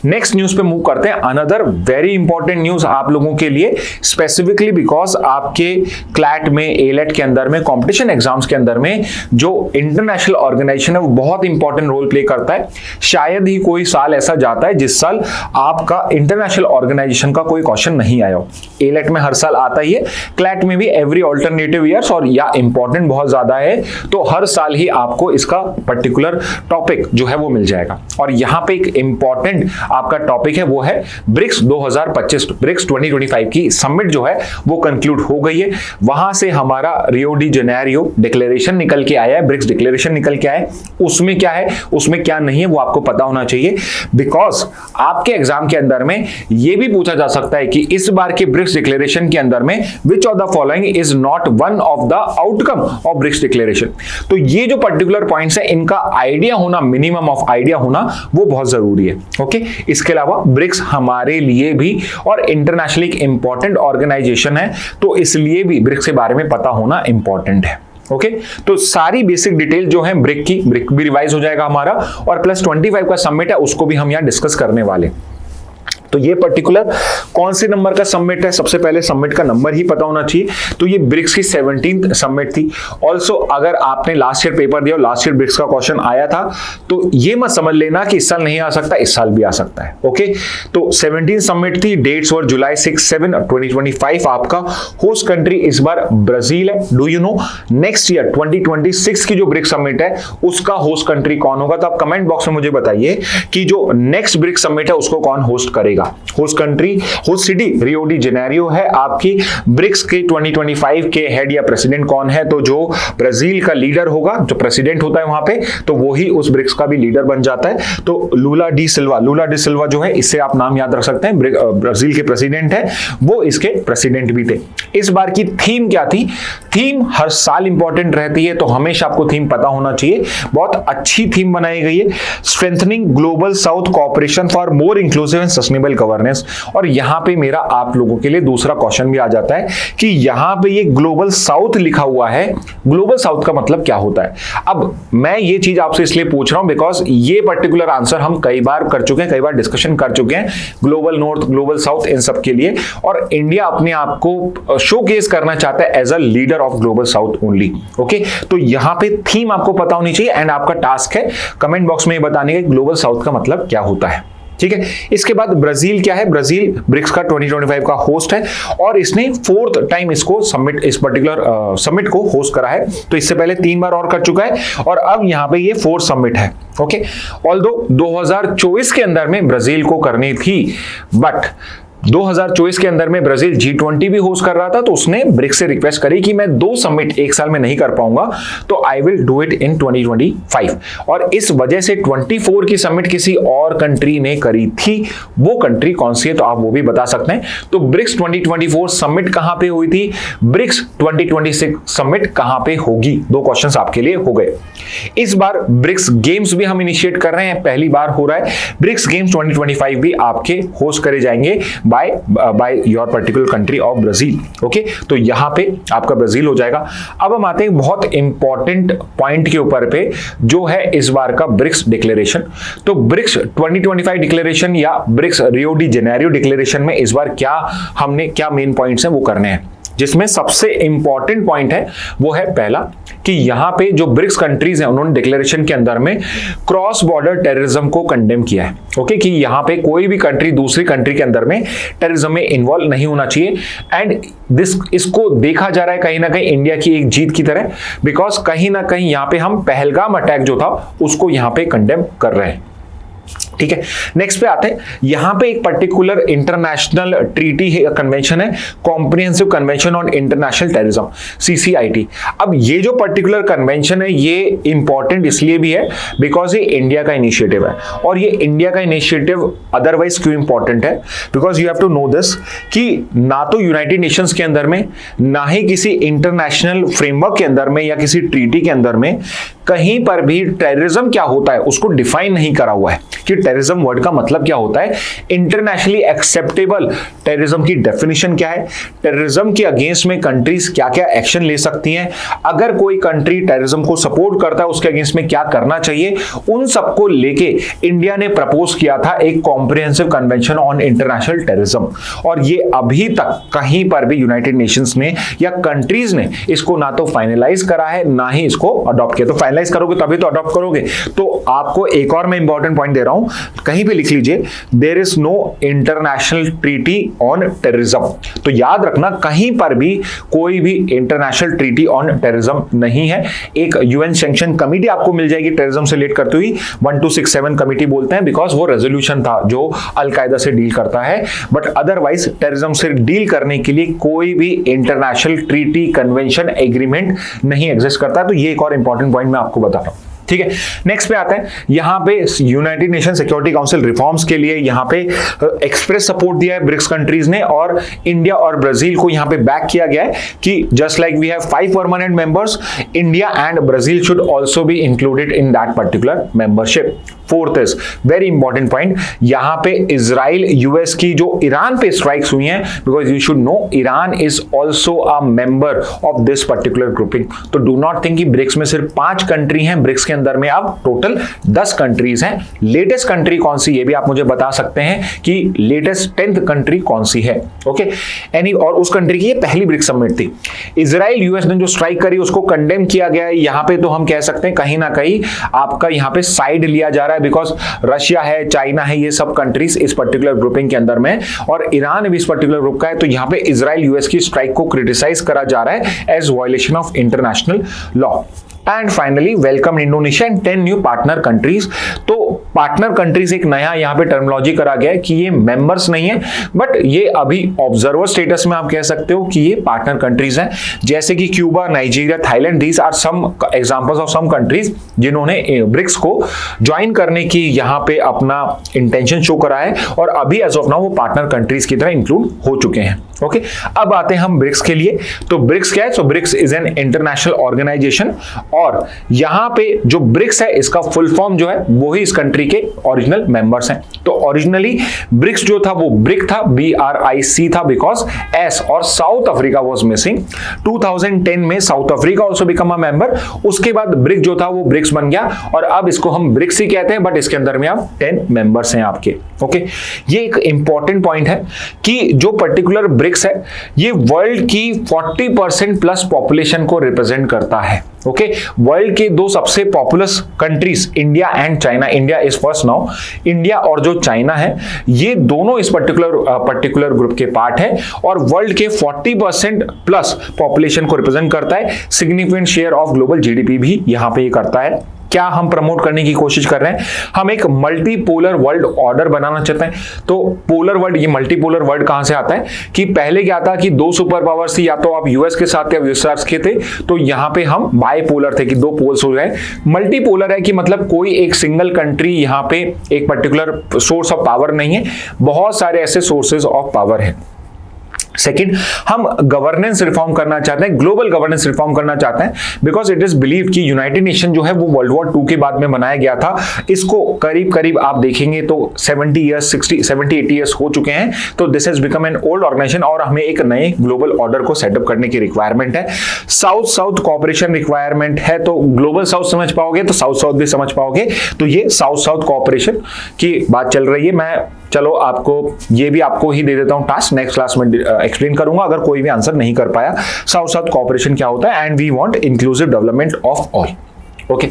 नेक्स्ट न्यूज पे मूव करते हैं। अनदर वेरी इंपॉर्टेंट न्यूज आप लोगों के लिए, स्पेसिफिकली बिकॉज आपके क्लैट में, एलेट के अंदर में, कंपटीशन एग्जाम्स के अंदर में जो इंटरनेशनल ऑर्गेनाइजेशन है वो बहुत इंपॉर्टेंट रोल प्ले करता है। शायद ही कोई साल ऐसा जाता है जिस साल आपका इंटरनेशनल ऑर्गेनाइजेशन का कोई क्वेश्चन नहीं आया हो। एलेट में हर साल आता ही है, क्लैट में भी एवरी ऑल्टरनेटिव ईयर्स, और या इंपॉर्टेंट बहुत ज्यादा है तो हर साल ही आपको इसका पर्टिकुलर टॉपिक जो है वो मिल जाएगा। और यहां पे एक इंपॉर्टेंट आपका टॉपिक है वो है ब्रिक्स 2025, ब्रिक्स 2025 की समिट जो है वो कंक्लूड हो गई है। वहां से हमारा रियो डी जेनेरियो डिक्लेरेशन निकल के आया है, ब्रिक्स डिक्लेरेशन निकल के आया है। उसमें क्या है, उसमें क्या नहीं है वो आपको पता होना चाहिए, बिकॉज आपके एग्जाम के अंदर में ये भी पूछा जा सकता है कि इस बार के ब्रिक्स डिक्लेरेशन के अंदर में which of the following is not one of the outcome of BRICS declaration. तो ये जो पर्टिकुलर पॉइंट्स है इनका आइडिया होना, मिनिमम ऑफ आइडिया होना वो बहुत जरूरी है। ओके, इसके अलावा ब्रिक्स हमारे लिए भी और इंटरनेशनली एक इंपॉर्टेंट ऑर्गेनाइजेशन है, तो इसलिए भी ब्रिक्स के बारे में पता होना इंपॉर्टेंट है। ओके, तो सारी बेसिक डिटेल जो है ब्रिक भी रिवाइज हो जाएगा हमारा, और प्लस 25 का समिट है उसको भी हम यहां डिस्कस करने वाले। तो ये पर्टिकुलर कौन से नंबर का समिट है, सबसे पहले समिट का नंबर ही पता होना चाहिए। तो ये ब्रिक्स की 17th समिट थी। ऑल्सो अगर आपने लास्ट ईयर पेपर दिया, लास्ट ईयर ब्रिक्स का क्वेश्चन आया था, तो ये मत समझ लेना कि इस साल नहीं आ सकता, इस साल भी आ सकता है। ओके, तो 17th समिट थी, डेट्स वर जुलाई 6-7 2025। आपका होस्ट कंट्री इस बार ब्राजील है। Do you know next year 2026 की जो ब्रिक्स समिट है उसका होस्ट कंट्री कौन होगा? तो आप कमेंट बॉक्स में मुझे बताइए कि जो नेक्स्ट ब्रिक्स समिट है उसको कौन होस्ट करेगा। होस्ट कंट्री, होस्ट सिटी रियो डी जेनेरियो है आपकी। ब्रिक्स के 2025 के हेड या प्रेसिडेंट कौन है? तो जो ब्राजील का लीडर होगा, जो प्रेसिडेंट होता है वहां पे, तो वो ही उस ब्रिक्स का भी लीडर बन जाता है। तो लूला डी सिल्वा जो है, इससे आप नाम याद रख सकते हैं, ब्राजील के प्रेसिडेंट है, वो इसके प्रेसिडेंट भी थे। इस बार की थीम क्या थी? थीम हर साल इंपॉर्टेंट रहती है, तो हमेशा आपको थीम पता होना चाहिए। बहुत अच्छी थीम बनाई गई है, strengthening global south cooperation for more inclusive and sustainable governance. और यहां पे मेरा आप लोगों के लिए दूसरा क्वेश्चन भी आ जाता है कि यहां पे ये ग्लोबल साउथ लिखा हुआ है, ग्लोबल साउथ का मतलब क्या होता है? अब मैं ये चीज आपसे इसलिए पूछ रहा हूं बिकॉज ये पर्टिकुलर आंसर हम कई बार कर चुके हैं, कई बार डिस्कशन कर चुके हैं, ग्लोबल नॉर्थ, ग्लोबल साउथ, इन सब के लिए। और इंडिया अपने आप को शोकेस करना चाहता है as a leader of global south only. Okay, तो यहां पे थीम आपको पता होनी चाहिए, एंड आपका टास्क है कमेंट बॉक्स में बताने का ग्लोबल साउथ का मतलब क्या होता है। ठीक है, इसके बाद ब्राजील क्या है? ब्राजील ब्रिक्स का 2025 का होस्ट है, और इसने 4th टाइम इसको समिट, इस पर्टिकुलर समिट को होस्ट करा है। तो इससे पहले 3 बार और कर चुका है, और अब यहां पे ये 4th समिट है। ओके, ऑल्दो 2024 के अंदर में ब्राजील को करनी थी, बट 2024 के अंदर में ब्राजील G20 भी होस्ट कर रहा था, तो उसने ब्रिक्स से रिक्वेस्ट करी कि मैं 2 समिट एक साल में नहीं कर पाऊंगा, तो I will do it in 2025। और इस वजह से 24 की समिट किसी और कंट्री ने करी थी। वो कंट्री कौन सी है? तो आप वो भी बता सकते हैं। तो ब्रिक्स 2024 समिट कहां पे हुई थी? ब्रिक्स 2026 समिट कहां पे होगी? 2 क्वेश्चंस आपके लिए हो गए। इस बार ब्रिक्स गेम्स भी हम इनिशिएट कर रहे हैं, पहली बार हो रहा है। ब्रिक्स गेम्स 2025 भी आपके होस्ट करे जाएंगे by your particular country of Brazil. Okay, तो यहां पे आपका ब्राजील हो जाएगा। अब हम आते हैं बहुत इंपॉर्टेंट पॉइंट के ऊपर पे, जो है इस बार का ब्रिक्स डिक्लेरेशन। तो ब्रिक्स 2025 डिक्लेरेशन या BRICS Rio de Janeiro declaration में इस बार क्या मेन पॉइंट्स हैं वो करने हैं, जिसमें सबसे इंपॉर्टेंट पॉइंट है वो है पहला कि यहां पे जो ब्रिक्स कंट्रीज हैं उन्होंने डिक्लेरेशन के अंदर में क्रॉस बॉर्डर टेररिज्म को कंडेम किया है। ओके, कि यहां पे कोई भी कंट्री दूसरी कंट्री के अंदर में टेररिज्म में इन्वॉल्व नहीं होना चाहिए। एंड इसको देखा जा रहा है कहीं ना कहीं इंडिया की एक जीत की तरह, बिकॉज कहीं ना कहीं यहां पे हम पहलगाम अटैक जो था उसको यहां पे कंडेम कर रहे हैं। ठीक है, नेक्स्ट पे आते हैं। यहां पे एक पर्टिकुलर इंटरनेशनल ट्रीटी है, कन्वेंशन है, comprehensive convention on international terrorism, CCIT। अब ये जो पर्टिकुलर कन्वेंशन है ये इंपॉर्टेंट इसलिए भी है बिकॉज ये इंडिया का इनिशिएटिव है। और ये इंडिया का इनिशिएटिव अदरवाइज क्यों इंपॉर्टेंट है, because you have to know this कि ना तो यूनाइटेड नेशंस के अंदर में, ना ही किसी इंटरनेशनल फ्रेमवर्क के अंदर में या किसी ट्रीटी के अंदर में कहीं पर भी टेररिज्म क्या होता है उसको डिफाइन नहीं करा हुआ है कि टेररिज्म वर्ड का मतलब क्या होता है, इंटरनेशनली एक्सेप्टेबल टेररिज्म की डेफिनेशन क्या है, टेररिज्म के अगेंस्ट में कंट्रीज क्या क्या एक्शन ले सकती हैं, अगर कोई कंट्री टेररिज्म को सपोर्ट करता है उसके अगेंस्ट में क्या करना चाहिए, उन सबको लेके इंडिया ने प्रपोज किया था एक comprehensive convention on international terrorism. और ये अभी तक कहीं पर भी यूनाइटेड नेशंस ने या कंट्रीज ने इसको ना तो फाइनलाइज करा है ना ही इसको अडॉप्ट किया। तो फाइनलाइज करोगे तभी तो अडॉप्ट करोगे। तो आपको एक और मैं इंपॉर्टेंट पॉइंट दे रहा हूं, कहीं भी लिख लीजिए, there is no international treaty on terrorism. तो याद रखना कहीं पर भी कोई भी इंटरनेशनल ट्रीटी ऑन टेररिज्म नहीं है। एक यूएन सैंक्शन कमेटी आपको मिल जाएगी टेररिज्म से रिलेट करती हुई, 1267 कमेटी बोलते हैं बिकॉज वो रेजोल्यूशन था जो अलकायदा से डील करता है। बट अदरवाइज टेररिज्म से डील करने के लिए कोई भी इंटरनेशनल ट्रीटी, कन्वेंशन, एग्रीमेंट नहीं एग्जिस्ट करता। तो ये एक और इंपॉर्टेंट पॉइंट मैं आपको बता रहा हूं। ठीक है, नेक्स्ट पे आते हैं। यहां पे United nation security council reforms के लिए यहां पे एक्सप्रेस सपोर्ट दिया है ब्रिक्स कंट्रीज ने, और इंडिया और ब्राजील को यहां पे बैक किया गया है कि just like we have 5 permanent members, India and Brazil should also be included in that particular membership. Fourth is very important point, यहां पे इजराइल, यूएस की जो ईरान पे स्ट्राइक्स हुई हैं, because you should know Iran is also a member of this particular grouping. तो do not think कि BRICS में सिर्फ 5 कंट्री हैं, ब्रिक्स के अंदर में अब टोटल 10 कंट्रीज हैं। लेटेस्ट कंट्री कौन सी ये भी आप मुझे बता सकते हैं कि लेटेस्ट 10th कंट्री कौन सी है। ओके, एनी और उस कंट्री की ये पहली ब्रिक्स समिट थी। इजराइल, यूएस ने जो स्ट्राइक करी उसको कंडेम किया गया है। यहां पे तो हम कह सकते हैं कहीं ना कहीं आपका यहां पे साइड लिया जा रहा है, बिकॉज रशिया है, चाइना है, ये सब कंट्रीज इस पर्टिकुलर ग्रुपिंग के अंदर में, और ईरान भी इस पर्टिकुलर ग्रुप का है। तो यहां पे इजराइल, यूएस की स्ट्राइक को क्रिटिसाइज करा जा रहा है as violation of international law. And finally welcome Indonesia and 10 new partner countries. तो पार्टनर कंट्रीज एक नया यहाँ पे टर्मिनोलॉजी करा गया है कि ये मेंबर्स नहीं है, बट ये अभी ऑब्जर्वर स्टेटस में आप कह सकते हो कि ये पार्टनर कंट्रीज हैं, जैसे कि Cuba, Nigeria, Thailand. These are some examples of some countries जिन्होंने ब्रिक्स को ज्वाइन करने की यहाँ पे अपना इंटेंशन शो करा है, और अभी एज ऑफ नाउ वो पार्टनर कंट्रीज की तरह इंक्लूड हो चुके हैं। ओके, अब आते हैं हम ब्रिक्स के लिए। तो ब्रिक्स क्या है? So BRICS is an international organisation, और यहां पे जो ब्रिक्स है इसका फुल फॉर्म जो है वो ही इस कंट्री के ओरिजिनल मेंबर्स हैं। तो ओरिजिनली ब्रिक्स जो था वो ब्रिक था, BRIC था, बिकॉज एस और साउथ अफ्रीका वाज मिसिंग। 2010 में south Africa also become a member, उसके बाद ब्रिक जो था वो ब्रिक्स बन गया, और अब इसको हम ब्रिक्स ही कहते हैं, बट इसके अंदर में अब 10 मेंबर्स हैं आपके। ओके, ये एक इंपॉर्टेंट पॉइंट है कि जो पर्टिकुलर ब्रिक्स है ये वर्ल्ड की 40% प्लस पॉपुलेशन को रिप्रेजेंट करता है। ओके, वर्ल्ड के 2 सबसे populace countries India and China, India is first now, India और जो चाइना है ये दोनों इस पर्टिकुलर ग्रुप के पार्ट है, और वर्ल्ड के 40% प्लस पॉपुलेशन को रिप्रेजेंट करता है। Significant share of global GDP भी यहां पे ये करता है। क्या हम प्रमोट करने की कोशिश कर रहे हैं? हम एक मल्टीपोलर वर्ल्ड ऑर्डर बनाना चाहते हैं। तो पोलर वर्ल्ड, ये मल्टीपोलर वर्ल्ड कहां से आता है कि पहले क्या था कि 2 सुपर पावर्स थी, या तो आप यूएस के साथ या यूएसआर के थे, तो यहां पे हम बाइपोलर थे कि 2 पोल्स हो गए। मल्टीपोलर है कि मतलब कोई एक सिंगल कंट्री यहां पे एक पर्टिकुलर सोर्स ऑफ पावर नहीं है, बहुत सारे ऐसे सोर्सेज ऑफ पावर है। सेकंड, हम गवर्नेंस रिफॉर्म करना चाहते हैं, ग्लोबल गवर्नेंस रिफॉर्म करना चाहते हैं, बिकॉज इट इज बिलीव कि यूनाइटेड नेशन जो है वो वर्ल्ड वॉर 2 के बाद में बनाया गया था। इसको करीब करीब आप देखेंगे तो 70 80 ईयर्स हो चुके हैं। तो this has become an old organisation, और हमें एक नए ग्लोबल ऑर्डर को सेटअप करने की रिक्वायरमेंट है। साउथ साउथ कोऑपरेशन रिक्वायरमेंट है, तो ग्लोबल साउथ समझ पाओगे तो साउथ साउथ भी समझ पाओगे। तो ये साउथ साउथ कोऑपरेशन की बात चल रही है। मैं चलो आपको ये भी आपको ही दे देता हूं टास्क, नेक्स्ट क्लास में एक्सप्लेन करूंगा अगर कोई भी आंसर नहीं कर पाया। साउथ साउथ कोऑपरेशन क्या होता है, and we want inclusive development of all. Okay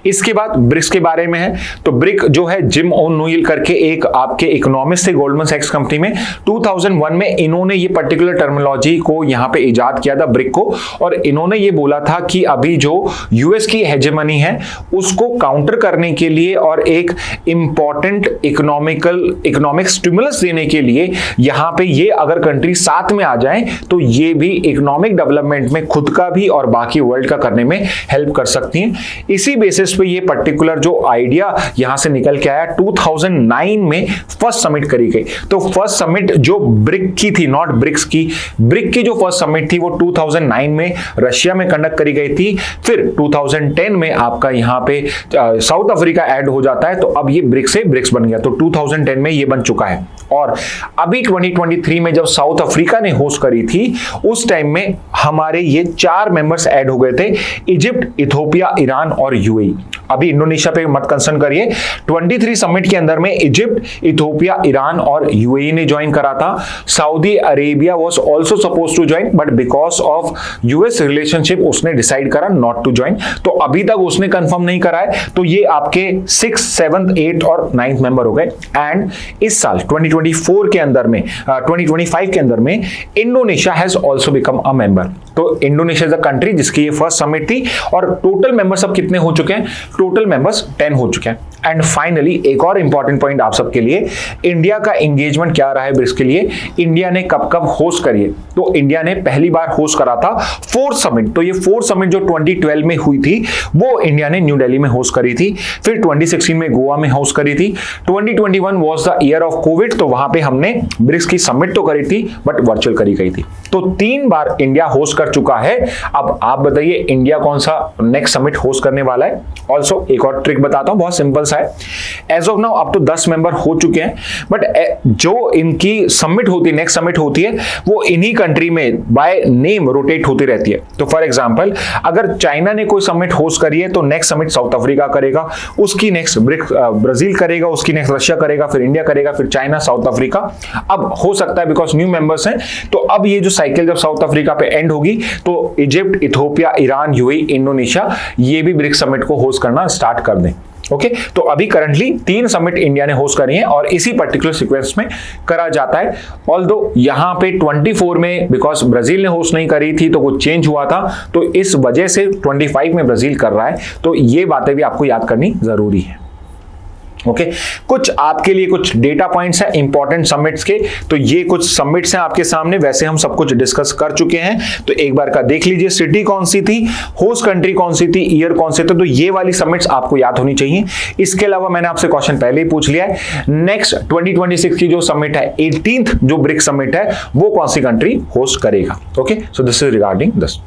इसके बाद ब्रिक्स के बारे में है, तो ब्रिक जो है जिम ओ'नील करके एक आपके इकोनॉमिस्ट थे गोल्डमैन सैक्स कंपनी में, 2001 में इन्होंने ये पर्टिकुलर टर्मिनोलॉजी को यहाँ पे इजाद किया था ब्रिक को, और इन्होंने ये बोला था कि अभी जो यूएस की हेजेमनी है उसको काउंटर करने के लिए और एक इंपॉर्टेंट इकोनॉमिक स्टिमुलस देने के लिए यहाँ पे ये अगर कंट्री साथ में आ जाए तो ये भी इकोनॉमिक डेवलपमेंट में खुद का भी और बाकी वर्ल्ड का करने में हेल्प कर सकती हैं। इसी बेसिस पे ये पर्टिकुलर जो आइडिया यहां से निकल के आया, 2009 में फर्स्ट समिट करी गई। तो फर्स्ट समिट जो ब्रिक की थी, नॉट ब्रिक्स की, ब्रिक की जो फर्स्ट समिट थी वो 2009 में रशिया में कंडक्ट करी गई थी। फिर 2010 में आपका यहां पे साउथ अफ्रीका ऐड हो जाता है, तो अब ये ब्रिक्स से ब्रिक्स बन गया, तो 2010 में ये बन चुका है। और अभी 2023 में जब साउथ अफ्रीका ने होस्ट करी थी उस टाइम में हमारे ये 4 मेंबर्स ऐड हो गए थे, इजिप्ट, इथियोपिया, ईरान और यूएई। अभी इंडोनेशिया पे मत कंसर्न करिए, 23 समिट के अंदर में इजिप्ट, इथियोपिया, ईरान और यूएई ने ज्वाइन करा था। Saudi Arabia was also suppose to join but because of US relationship उसने डिसाइड करा नॉट टू ज्वाइन, तो अभी तक उसने कंफर्म नहीं करा है। तो ये आपके 6th, 7th, 8th और 9th मेंबर हो गए। एंड इस साल 2024 के अंदर में 2025 के अंदर में Indonesia has also become a member. तो इंडोनेशिया इज अ कंट्री जिसकी ये फर्स्ट समिट थी, और टोटल मेंबर्स अब कितने हो चुके हैं? टोटल मेंबर्स 10 हो चुके हैं। एंड फाइनली एक और इंपॉर्टेंट पॉइंट आप सबके लिए, इंडिया का एंगेजमेंट क्या रहा है ब्रिक्स के लिए, इंडिया ने कब कब होस्ट करी है? तो इंडिया ने पहली बार होस्ट करा था 4th समिट। तो ये 4th समिट जो 2012 में हुई थी वो इंडिया ने न्यू दिल्ली में होस्ट करी थी। फिर 2016 में गोवा में होस्ट करी थी। 2021 was the year of Covid, तो वहां पे हमने ब्रिक्स की समिट तो करी थी बट वर्चुअल करी गई थी। तो 3 बार इंडिया होस्ट कर चुका है। अब आप बताइए इंडिया कौन सा नेक्स्ट समिट होस्ट करने वाला है? ऑल्सो एक और ट्रिक बताता हूं, बहुत सिंपल सा है। एज ऑफ नाउ अब तो 10 मेंबर हो चुके हैं, बट जो इनकी समिट होती है, नेक्स्ट समिट होती है, वो इन्हीं कंट्री में बाय नेम रोटेट होती रहती है। तो फॉर एग्जांपल अगर चाइना ने कोई समिट होस्ट करी है तो नेक्स्ट समिट साउथ अफ्रीका करेगा, उसकी नेक्स्ट ब्राजील करेगा, उसकी नेक्स्ट रशिया करेगा, फिर इंडिया करेगा, फिर चाइना, साउथ अफ्रीका। अब हो सकता है बिकॉज न्यू मेंबर्स हैं, तो अब ये जो साइकिल जब साउथ अफ्रीका पे एंड होगी तो Egypt, Ethiopia, Iran, UAE, Indonesia ये भी ब्रिक्स समिट को होस्ट करना स्टार्ट कर दें। ओके तो अभी करंटली 3 समिट इंडिया ने होस्ट करी हैं और इसी पर्टिकुलर सीक्वेंस में करा जाता है। ऑल्दो यहां पे 24 में बिकॉज ब्राजील ने होस्ट नहीं करी थी तो कुछ चेंज हुआ था, तो इस वजह से 25 में ब्राजील कर रहा है। तो ये बातें भी आपको याद करनी जरूरी है। ओके कुछ आपके लिए कुछ डेटा पॉइंट्स हैं इंपॉर्टेंट समिट्स के। तो ये कुछ समिट्स हैं आपके सामने, वैसे हम सब कुछ डिस्कस कर चुके हैं, तो एक बार का देख लीजिए। सिटी कौन सी थी, होस्ट कंट्री कौन सी थी, ईयर कौन से थे, तो ये वाली समिट्स आपको याद होनी चाहिए। इसके अलावा मैंने आपसे क्वेश्चन पहले ही पूछ लिया है, नेक्स्ट 2026 की जो समिट है, 18th जो ब्रिक्स समिट है, वो कौन सी कंट्री होस्ट करेगा। Okay so this is regarding this.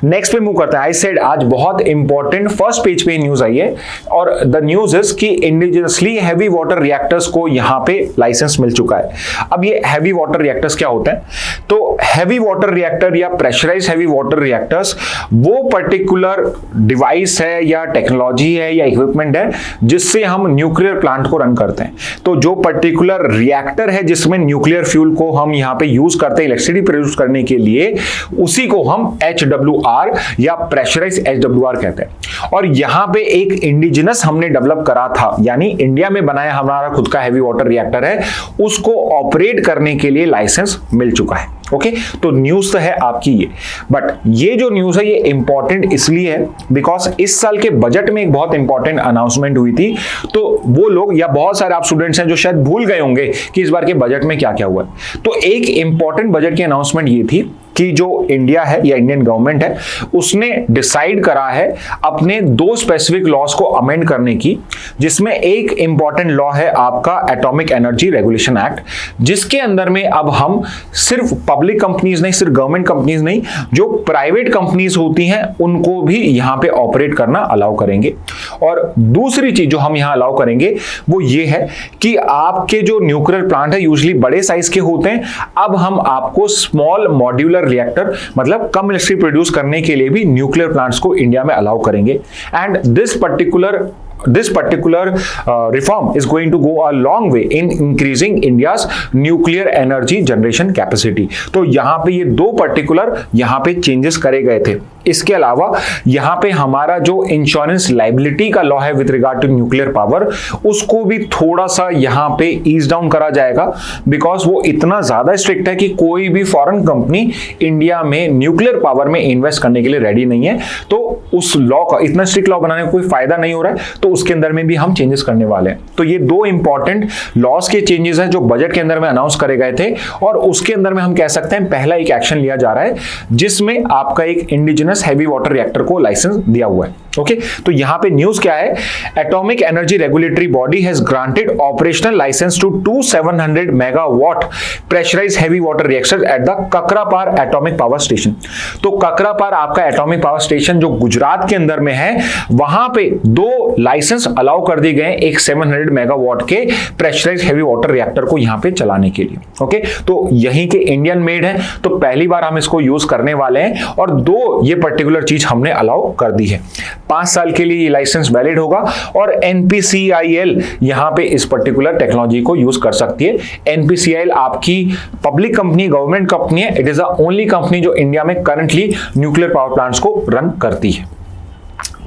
Next पे मूव करते हैं। आई सेड आज बहुत इंपॉर्टेंट फर्स्ट पेज पे न्यूज आई है, और द न्यूज इज कि इंडिजिनसली हैवी वाटर रिएक्टर्स को यहां पे लाइसेंस मिल चुका है। अब ये हैवी वाटर रिएक्टर्स क्या होते हैं? तो हैवी वाटर रिएक्टर या प्रेशराइज्ड हैवी वाटर रिएक्टर्स वो पर्टिकुलर डिवाइस है या टेक्नोलॉजी है या इक्विपमेंट है जिससे हम न्यूक्लियर प्लांट को रन करते हैं। तो जो पर्टिकुलर रिएक्टर है जिसमें न्यूक्लियर फ्यूल को हम यहां पे यूज करते हैं इलेक्ट्रिसिटी प्रोड्यूस करने के लिए, उसी को हम HWR या प्रेशराइज्ड HWR कहते हैं। और यहां पे एक इंडिजिनस हमने डेवलप करा था, यानी इंडिया में बनाया हमारा खुद का हैवी वाटर रिएक्टर है, उसको ऑपरेट करने के लिए लाइसेंस मिल चुका है। ओके तो न्यूज तो है आपकी ये, बट ये जो न्यूज है ये इंपॉर्टेंट इसलिए है बिकॉज इस साल के बजट में एक बहुत इंपॉर्टेंट अनाउंसमेंट हुई थी। तो वो लोग या बहुत सारे आप स्टूडेंट्स हैं जो शायद भूल गए होंगे कि इस बार के बजट में क्या क्या हुआ है। तो एक इंपॉर्टेंट बजट की अनाउंसमेंट ये थी कि जो इंडिया है या इंडियन गवर्नमेंट है उसने डिसाइड करा है अपने 2 स्पेसिफिक लॉज को अमेंड करने की, जिसमें एक इंपॉर्टेंट लॉ है आपका एटॉमिक एनर्जी रेगुलेशन एक्ट, जिसके अंदर में अब हम सिर्फ पब्लिक कंपनीज नहीं, सिर्फ गवर्नमेंट कंपनीज नहीं, जो प्राइवेट कंपनीज होती हैं उनको भी यहां पे ऑपरेट करना अलाउ करेंगे। और दूसरी चीज जो हम यहां अलाउ करेंगे वो ये है कि आपके जो न्यूक्लियर प्लांट है यूजुअली बड़े साइज के होते हैं, अब हम आपको स्मॉल मॉड्यूलर रिएक्टर मतलब कम इलेक्ट्रिसिटी प्रोड्यूस करने के लिए भी न्यूक्लियर प्लांट्स को इंडिया में अलाउ करेंगे। And this particular this particular reform is going to go a long way in increasing India's nuclear energy generation capacity. तो यहाँ पे ये दो पर्टिकुलर यहाँ पे चेंजेस करे गए थे. इसके अलावा यहाँ पे हमारा जो इंश्योरेंस लाइबिलिटी का लॉ है with regard to nuclear power, उसको भी थोड़ा सा यहाँ पे ईज डाउन करा जाएगा, बिकॉज वो इतना ज्यादा स्ट्रिक्ट है कि कोई भी फॉरेन कंपनी इंडिया में न्यूक्लियर पावर में इन्वेस्ट करने के लिए रेडी नहीं है. तो उस लॉ का, इतना स्ट्रिक्ट लॉ बनाने का कोई फायदा नहीं हो रहा है, तो उसके अंदर में भी हम चेंजेस करने वाले हैं. तो ये दो इंपॉर्टेंट लॉस के चेंजेस हैं जो बजट के अंदर में अनाउंस करे गए थे, और उसके अंदर में हम कह सकते हैं पहला एक एक्शन लिया जा रहा है जिसमें आपका एक इंडिजिनस हैवी वाटर रिएक्टर को लाइसेंस दिया हुआ है. ओके, तो यहां पे न्यूज क्या है? Atomic energy regulatory body has granted operational licence to 700 megawatt pressurised heavy water reactor at the Kakrapar atomic power station. तो ककरापार आपका एटॉमिक पावर स्टेशन जो गुजरात के अंदर में है, वहां पे दो लाइसेंस अलाउ कर दिए गए एक 700 मेगावाट के प्रेशराइज्ड हैवी वाटर रिएक्टर को यहां पे चलाने के लिए. ओके, तो यहीं के इंडियन मेड है, तो पहली बार हम इसको यूज करने वाले हैं, और दो ये पर्टिकुलर चीज हमने अलाउ कर दी है. 5 साल के लिए ये लाइसेंस वैलिड होगा, और NPCIL यहां पे इस पर्टिकुलर टेक्नोलॉजी को यूज कर सकती है. NPCIL आपकी पब्लिक कंपनी, गवर्नमेंट कंपनी है. It is the only company जो इंडिया में करंटली न्यूक्लियर पावर प्लांट्स को रन करती है.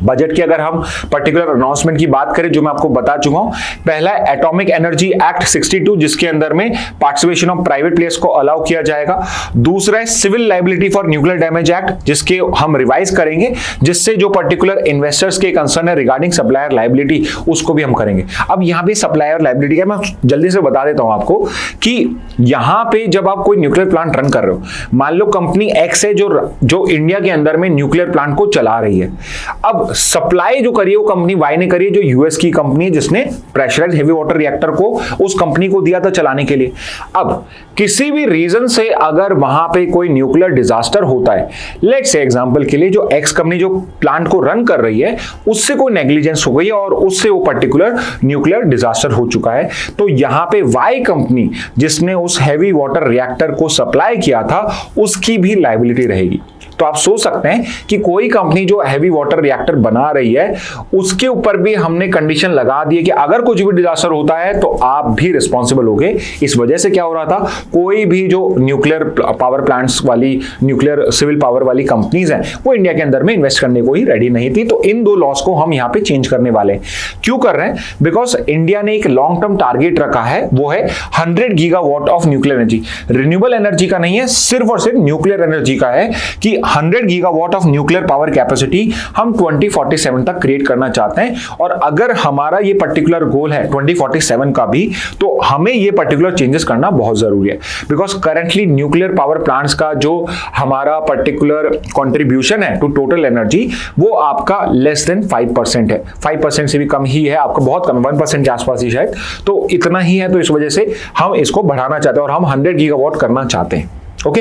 बजट की अगर हम पर्टिकुलर अनाउंसमेंट की बात करें, जो मैं आपको बता चुका हूं, पहला एटॉमिक एनर्जी एक्ट 62 जिसके अंदर में पार्टिसिपेशन ऑफ प्राइवेट प्लेयर्स को अलाउ किया जाएगा. दूसरा है civil liability for nuclear damage act, जिसके हम रिवाइज करेंगे, जिससे जो पर्टिकुलर इन्वेस्टर्स के कंसर्न है रिगार्डिंग सप्लायर लाइबिलिटी, उसको भी हम करेंगे. अब यहां पे सप्लायर लाइबिलिटी का मैं जल्दी से बता देता हूं आपको कि यहां पे जब आप कोई न्यूक्लियर प्लांट रन कर रहे हो, मान लो कंपनी एक्स है जो इंडिया के अंदर में न्यूक्लियर प्लांट को चला रही है. अब सप्लाई जो करी है वो कंपनी वाई ने करी है, जो यूएस की कंपनी है, जिसने प्रेशराइज्ड हेवी वाटर रिएक्टर को उस कंपनी को दिया था चलाने के लिए. अब किसी भी रीजन से अगर वहां पे कोई न्यूक्लियर डिजास्टर होता है, लेट्स से एग्जांपल के लिए जो एक्स कंपनी जो प्लांट को रन कर रही है उससे कोई नेग्लिजेंस हो गई है और उससे वो पर्टिकुलर न्यूक्लियर डिजास्टर हो चुका है, तो यहां पे वाई कंपनी जिसने उस हैवी वाटर रिएक्टर को सप्लाई किया था उसकी भी लायबिलिटी रहेगी. तो आप सोच सकते हैं कि कोई कंपनी जो हैवी वाटर रिएक्टर बना रही है उसके ऊपर भी हमने कंडीशन लगा दी है कि अगर कुछ भी डिजास्टर होता है तो आप भी रिस्पॉन्सिबल होगे. इस वजह से क्या हो रहा था, कोई भी जो न्यूक्लियर पावर प्लांट्स वाली, न्यूक्लियर सिविल पावर वाली कंपनीज हैं, वो इंडिया के अंदर में इन्वेस्ट करने को ही रेडी नहीं थी. तो इन दो लॉस को हम यहां पे चेंज करने वाले हैं. क्यों कर रहे हैं? बिकॉज इंडिया ने एक लॉन्ग टर्म टारगेट रखा है, वो है 100 gigawatt of nuclear energy. Renewable energy का नहीं है, सिर्फ और सिर्फ न्यूक्लियर एनर्जी का है कि 100 gigawatt of nuclear power capacity हम 2047 तक क्रिएट करना चाहते हैं. और अगर हमारा ये पर्टिकुलर गोल है 2047 का भी, तो हमें ये पर्टिकुलर चेंजेस करना बहुत जरूरी है. Because currently nuclear power plants का जो हमारा पर्टिकुलर कंट्रीब्यूशन है टू टोटल एनर्जी, वो आपका लेस देन 5% है. 5% से भी कम ही है, आपका बहुत कम, 1% के आसपास ही शायद. तो इतना ही है, तो इस वजह से हम इसको बढ़ाना चाहते हैं और हम 100 गीगावाट करना चाहते हैं. ओके,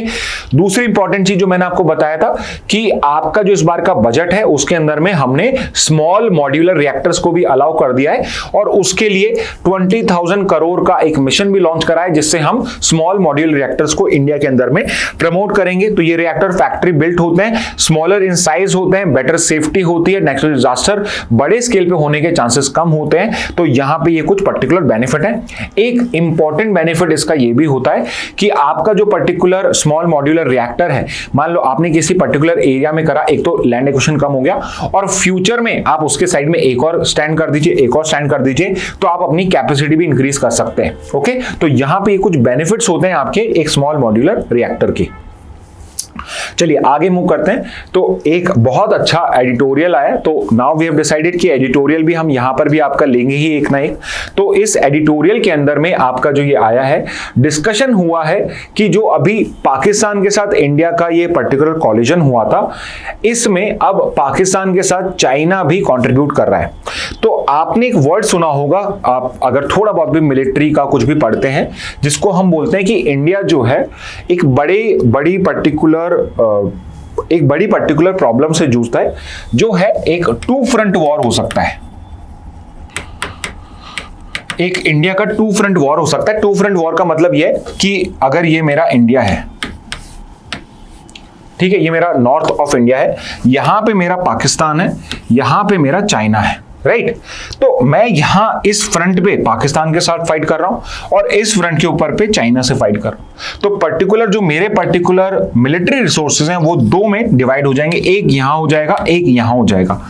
दूसरी इंपॉर्टेंट चीज जो मैंने आपको बताया था कि आपका जो इस बार का बजट है उसके अंदर में हमने स्मॉल मॉड्यूलर रिएक्टर्स को भी अलाउ कर दिया है, और उसके लिए 20,000 करोड़ का एक मिशन भी लॉन्च करा है, जिससे हम स्मॉल मॉड्यूलर रिएक्टर्स को इंडिया के अंदर में प्रमोट करेंगे. तो ये रिएक्टर फैक्ट्री बिल्ट होते हैं, स्मॉलर इन साइज होते हैं, बेटर सेफ्टी होती है, नेचुरल डिजास्टर बड़े स्केल पे होने के चांसेस कम होते हैं. तो यहां पे ये कुछ पर्टिकुलर बेनिफिट है. एक इंपॉर्टेंट बेनिफिट इसका ये भी होता है कि आपका जो पर्टिकुलर स्मॉल मॉड्यूलर रिएक्टर है, मान लो आपने किसी पर्टिकुलर एरिया में करा, एक तो लैंड एक्विजिशन कम हो गया, और फ्यूचर में आप उसके साइड में एक और स्टैंड कर दीजिए, एक और स्टैंड कर दीजिए, तो आप अपनी कैपेसिटी भी इंक्रीज कर सकते हैं. ओके, तो यहां पे कुछ बेनिफिट्स होते हैं आपके एक स्मॉल मॉड्यूलर रिएक्टर के. चलिए आगे मूव करते हैं. तो एक बहुत अच्छा एडिटोरियल आया, तो नाउ वी हैव डिसाइडेड कि एडिटोरियल भी हम यहां पर भी आपका लेंगे ही एक ना एक. तो इस एडिटोरियल के अंदर में आपका जो ये आया है, डिस्कशन हुआ है कि जो अभी पाकिस्तान के साथ इंडिया का ये पर्टिकुलर कॉलिजन हुआ था, इसमें अब पाकिस्तान के साथ चाइना भी कंट्रीब्यूट कर रहा है. तो आपने एक वर्ड सुना होगा, आप अगर थोड़ा बहुत भी मिलिट्री का कुछ भी पढ़ते हैं, जिसको हम बोलते हैं कि इंडिया जो है एक बड़ी पर्टिकुलर प्रॉब्लम से जूझता है, जो है एक 2 फ्रंट वॉर हो सकता है. एक इंडिया का 2 फ्रंट वॉर हो सकता है. 2 फ्रंट वॉर का मतलब यह कि अगर ये मेरा इंडिया है, ठीक है, ये मेरा नॉर्थ ऑफ इंडिया है, यहां पे मेरा पाकिस्तान है, यहां पे मेरा चाइना है. राइट। तो मैं यहां इस फ्रंट पे पाकिस्तान के साथ फाइट कर रहा हूं और इस फ्रंट के ऊपर पे चाइना से फाइट कर रहा हूं। तो पर्टिकुलर जो मेरे पर्टिकुलर मिलिट्री रिसोर्सेज हैं वो दो में डिवाइड हो जाएंगे, एक यहां हो जाएगा, एक यहां हो जाएगा।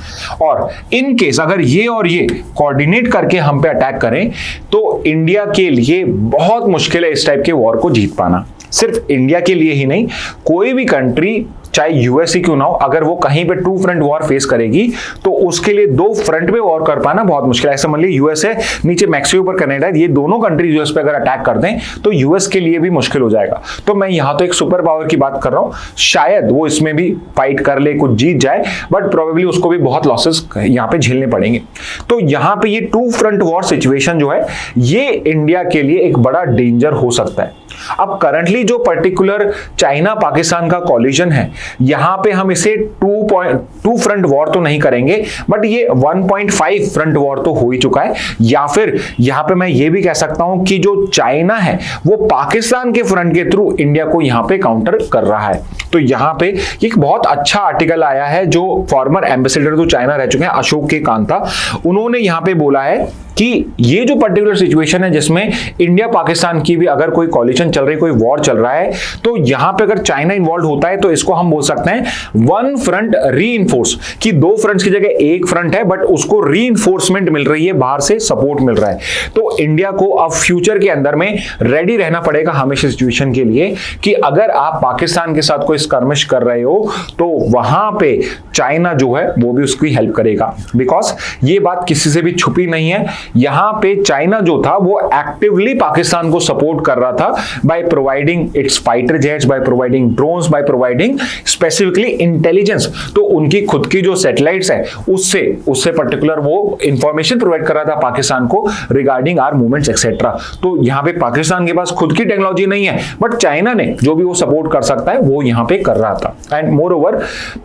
और इन केस अगर ये और ये कोऑर्डिनेट करके हम पे अटैक करें तो इंडिया के लिए बहुत मुश्किल है इस टाइप के वॉर को जीत पाना। सिर्फ इंडिया के लिए ही नहीं, कोई भी कंट्री चाहे यूएस ही क्यों ना हो, अगर वो कहीं पे टू फ्रंट वॉर फेस करेगी तो उसके लिए दो फ्रंट पे वॉर कर पाना बहुत मुश्किल है। ऐसा मान लीजिए यूएस है, नीचे मैक्सिको पर कनाडा है, ये दोनों कंट्रीज यूएस पे अगर अटैक कर दें तो यूएस के लिए भी मुश्किल हो जाएगा। तो मैं यहां तो एक सुपर पावर की बात कर रहा हूं, शायद वो इसमें भी फाइट कर ले, कुछ जीत जाए, बट प्रोबेबली उसको भी बहुत लॉसेस यहां पे झेलने पड़ेंगे। तो यहां पे ये टू फ्रंट वॉर सिचुएशन जो है ये इंडिया के लिए एक बड़ा डेंजर हो सकता है। अब करंटली जो पर्टिकुलर चाइना पाकिस्तान का कॉलिजन है, यहां पे हम इसे टू फ्रंट वॉर तो नहीं करेंगे, बट ये 1.5 फ्रंट वॉर तो हो ही चुका है। या फिर यहां पे मैं ये भी कह सकता हूं कि जो चाइना है वो पाकिस्तान के फ्रंट के थ्रू इंडिया को यहां पे काउंटर कर रहा है। तो यहां पे एक बहुत अच्छा आर्टिकल आया है जो फॉर्मर एम्बेसडर तो चाइना रह चुके हैं अशोक के कांता, उन्होंने यहां पे बोला है कि ये जो पर्टिकुलर सिचुएशन है जिसमें इंडिया पाकिस्तान की भी अगर कोई कॉलिजन चल रही, कोई वॉर चल रहा है, तो यहां पे अगर चाइना इन्वॉल्व होता है तो इसको हम बोल सकते हैं वन फ्रंट रीइंफोर्स, कि दो फ्रंट्स की जगह एक फ्रंट है बट उसको रीइंफोर्समेंट मिल रही है, बाहर से सपोर्ट मिल रहा है। तो इंडिया को अब फ्यूचर के अंदर में रेडी रहना पड़ेगा हमेशा सिचुएशन के लिए कि अगर आप पाकिस्तान के साथ कोई स्कर्मिश कर रहे हो तो वहां पे चाइना जो है वो भी उसकी हेल्प करेगा। बिकॉज ये बात किसी से भी छुपी नहीं है, यहां पे चाइना जो था वो एक्टिवली पाकिस्तान को सपोर्ट कर रहा था by providing it's fighter jets, by providing drones, by providing specifically intelligence. तो उनकी खुद की जो सैटेलाइट्स है उससे पर्टिकुलर वो इंफॉर्मेशन प्रोवाइड कर रहा था पाकिस्तान को रिगार्डिंग आवर मूवमेंट्स एक्सेट्रा। तो यहां पे पाकिस्तान के पास खुद की टेक्नोलॉजी नहीं है, बट चाइना ने जो भी वो सपोर्ट कर सकता है वो यहां पे कर रहा था। एंड मोर ओवर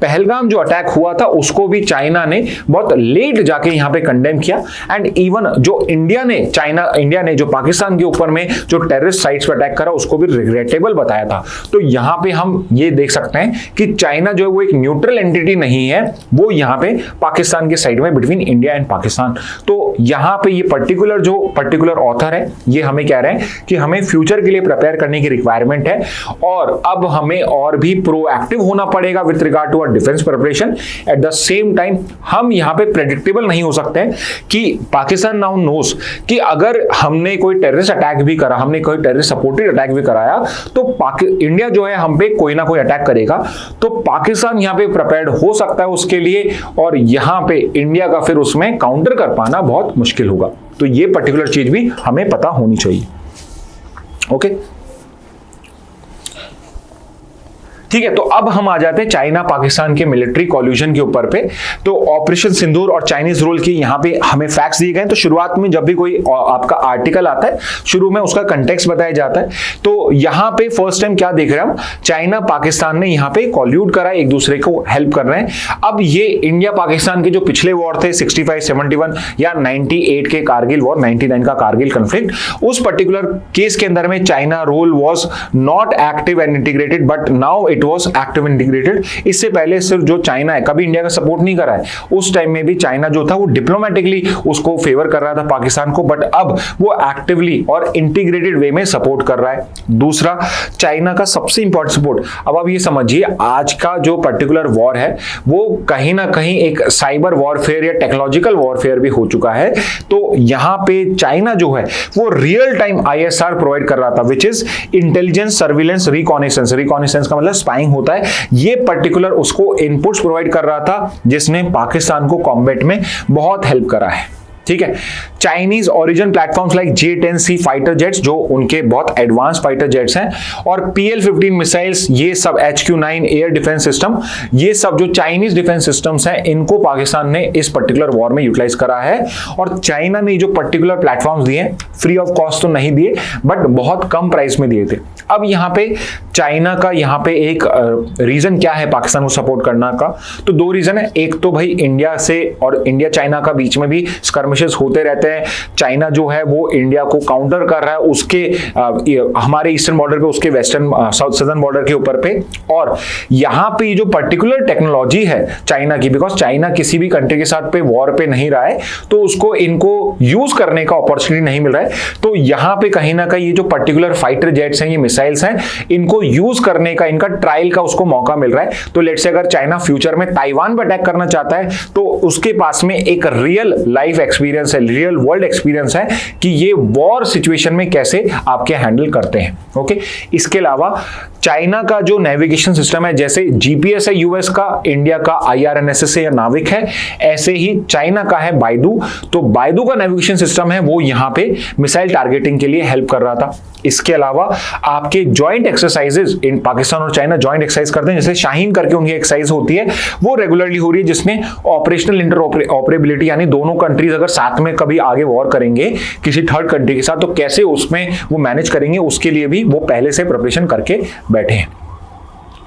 पहलगाम जो अटैक हुआ था उसको भी चाइना ने बहुत लेट जाके यहां पे कंडेम किया। एंड इवन जो इंडिया ने जो पाकिस्तान के ऊपर में जो टेररिस्ट साइट्स पर अटैक करा उसको भी रिग्रेटेबल बताया था। तो यहां पे हम ये देख सकते हैं कि चाइना जो है वो एक न्यूट्रल एंटिटी नहीं है, वो यहां पे पाकिस्तान के साइड में बिटवीन इंडिया एंड पाकिस्तान। तो यहां पे ये पर्टिकुलर ऑथर है ये हमें कह रहे हैं कि हमें फ्यूचर के लिए प्रिपेयर करने की रिक्वायरमेंट है और अब हमें और भी प्रोएक्टिव होना पड़ेगा with regard to our defence preparation. At the same time हम यहां पे प्रेडिक्टेबल नहीं हो सकते हैं कि पाकिस्तान नाउ नोस कि अगर हमने कोई टेररिस्ट अटैक भी करा, हमने कोई टेररिस्ट सपोर्टेड अटैक भी कराया तो इंडिया जो है हम पे कोई ना कोई अटैक करेगा। तो पाकिस्तान यहां पे प्रिपेयर्ड हो सकता है उसके लिए और यहां पे इंडिया का फिर उसमें काउंटर कर पाना बहुत मुश्किल होगा। तो ये पर्टिकुलर चीज भी हमें पता होनी चाहिए। ओके ठीक है, तो अब हम आ जाते हैं चाइना पाकिस्तान के मिलिट्री कॉल्यूशन के ऊपर पे। तो ऑपरेशन सिंदूर और चाइनीज रोल की यहाँ पे हमें फैक्ट्स दिए गए। तो शुरुआत में जब भी कोई आपका आर्टिकल आता है शुरू में उसका कंटेक्स्ट बताया जाता है। तो यहाँ पे फर्स्ट टाइम क्या देख रहे हैं हम, चाइना पाकिस्तान ने यहाँ पे कॉल्यूट करा, एक दूसरे को हेल्प कर रहे हैं। अब ये इंडिया पाकिस्तान के जो पिछले वॉर थे 65, 71 या 98 के कारगिल वॉर, 99 का कारगिल कॉन्फ्लिक्ट, उस पर्टिकुलर केस के अंदर में China role was not active and integrated but now it was active integrated. इससे पहले सिर्फ जो चाइना है कभी इंडिया का सपोर्ट नहीं करा है, उस टाइम में भी चाइना जो था वो डिप्लोमेटिकली उसको फेवर कर रहा था पाकिस्तान को, बट अब वो एक्टिवली और इंटीग्रेटेड वे में सपोर्ट कर रहा है। दूसरा चाइना का सबसे इंपॉर्टेंट सपोर्ट, अब आप ये समझिए आज का जो पर्टिकुलर वॉर है वो कहीं ना कहीं एक साइबर वॉरफेयर या टेक्नोलॉजिकल वॉरफेयर भी हो चुका है। तो यहां पे चाइना जो है वो रियल टाइम ISR प्रोवाइड कर रहा था, which is intelligence surveillance reconnaissance. Reconnaissance का मतलब स्पाइंग होता है। ये पर्टिकुलर उसको इनपुट्स प्रोवाइड कर रहा था जिसने पाकिस्तान को कॉम्बैट में बहुत हेल्प करा है। ठीक है, Chinese origin platforms like J-10C fighter jets जो उनके बहुत एडवांस फाइटर जेट्स हैं और PL-15 मिसाइल्स, ये सब HQ-9 एयर डिफेंस सिस्टम, ये सब जो चाइनीज डिफेंस सिस्टम्स हैं इनको पाकिस्तान ने इस पर्टिकुलर वॉर में यूटिलाइज करा है। और चाइना ने जो पर्टिकुलर प्लेटफॉर्म्स दिए फ्री ऑफ कॉस्ट तो नहीं दिए बट बहुत कम प्राइस में दिए थे। अब यहाँ पे चाइना का यहाँ पे एक रीजन क्या है पाकिस्तान को सपोर्ट करना का, तो दो रीजन है। एक तो भाई इंडिया से और इंडिया चाइना का बीच में भी स्कर्मिश स्कर्मिशेस होते रहते हैं, चाइना जो है वो इंडिया को काउंटर कर रहा है उसके हमारे ईस्टर्न बॉर्डर पे, उसके वेस्टर्न सदर्न बॉर्डर के ऊपर पे। और यहाँ पे जो पर्टिकुलर टेक्नोलॉजी है चाइना की, बिकॉज चाइना किसी भी कंट्री के साथ पे वॉर पे नहीं रहा है, तो उसको इनको यूज करने का अपॉर्चुनिटी नहीं मिल रहा है। तो यहाँ पे कहीं ना कहीं ये जो पर्टिकुलर फाइटर जेट्स हैं, ये मिसाइल्स हैं, इनको यूज करने का, इनका ट्रायल का उसको मौका मिल रहा है। तो लेट्स से अगर चाइना फ्यूचर में ताइवान पर अटैक करना चाहता है तो उसके पास में एक रियल लाइफ एक्सपीरियंस है, रियल वर्ल्ड एक्सपीरियंस है कि ये वॉर सिचुएशन में कैसे आपके हैंडल करते हैं। ओके, इसके अलावा चाइना का जो नेविगेशन सिस्टम है, जैसे जीपीएस है यूएस का, इंडिया का आईआरएनएसएस या नाविक है, ऐसे ही चाइना का है बाइडू। तो बाइडू का नेविगेशन सिस्टम है वो यहाँ पे मिसाइल टारगेटिंग के लिए हेल्प कर रहा था। इसके अलावा आपके जॉइंट एक्सरसाइजेस इन पाकिस्तान और चाइना जॉइंट एक्सरसाइज करते हैं, जैसे शाहीन करके उनकी एक्सरसाइज होती है, वो रेगुलरली हो रही है, जिसमें ऑपरेशनल इंटरऑपरेबिलिटी, यानी दोनों कंट्रीज अगर साथ में कभी आगे वॉर करेंगे किसी थर्ड कंट्री के साथ, तो कैसे उसमें वो मैनेज करेंगे, उसके लिए भी वो पहले से प्रिपरेशन करके बैठे हैं।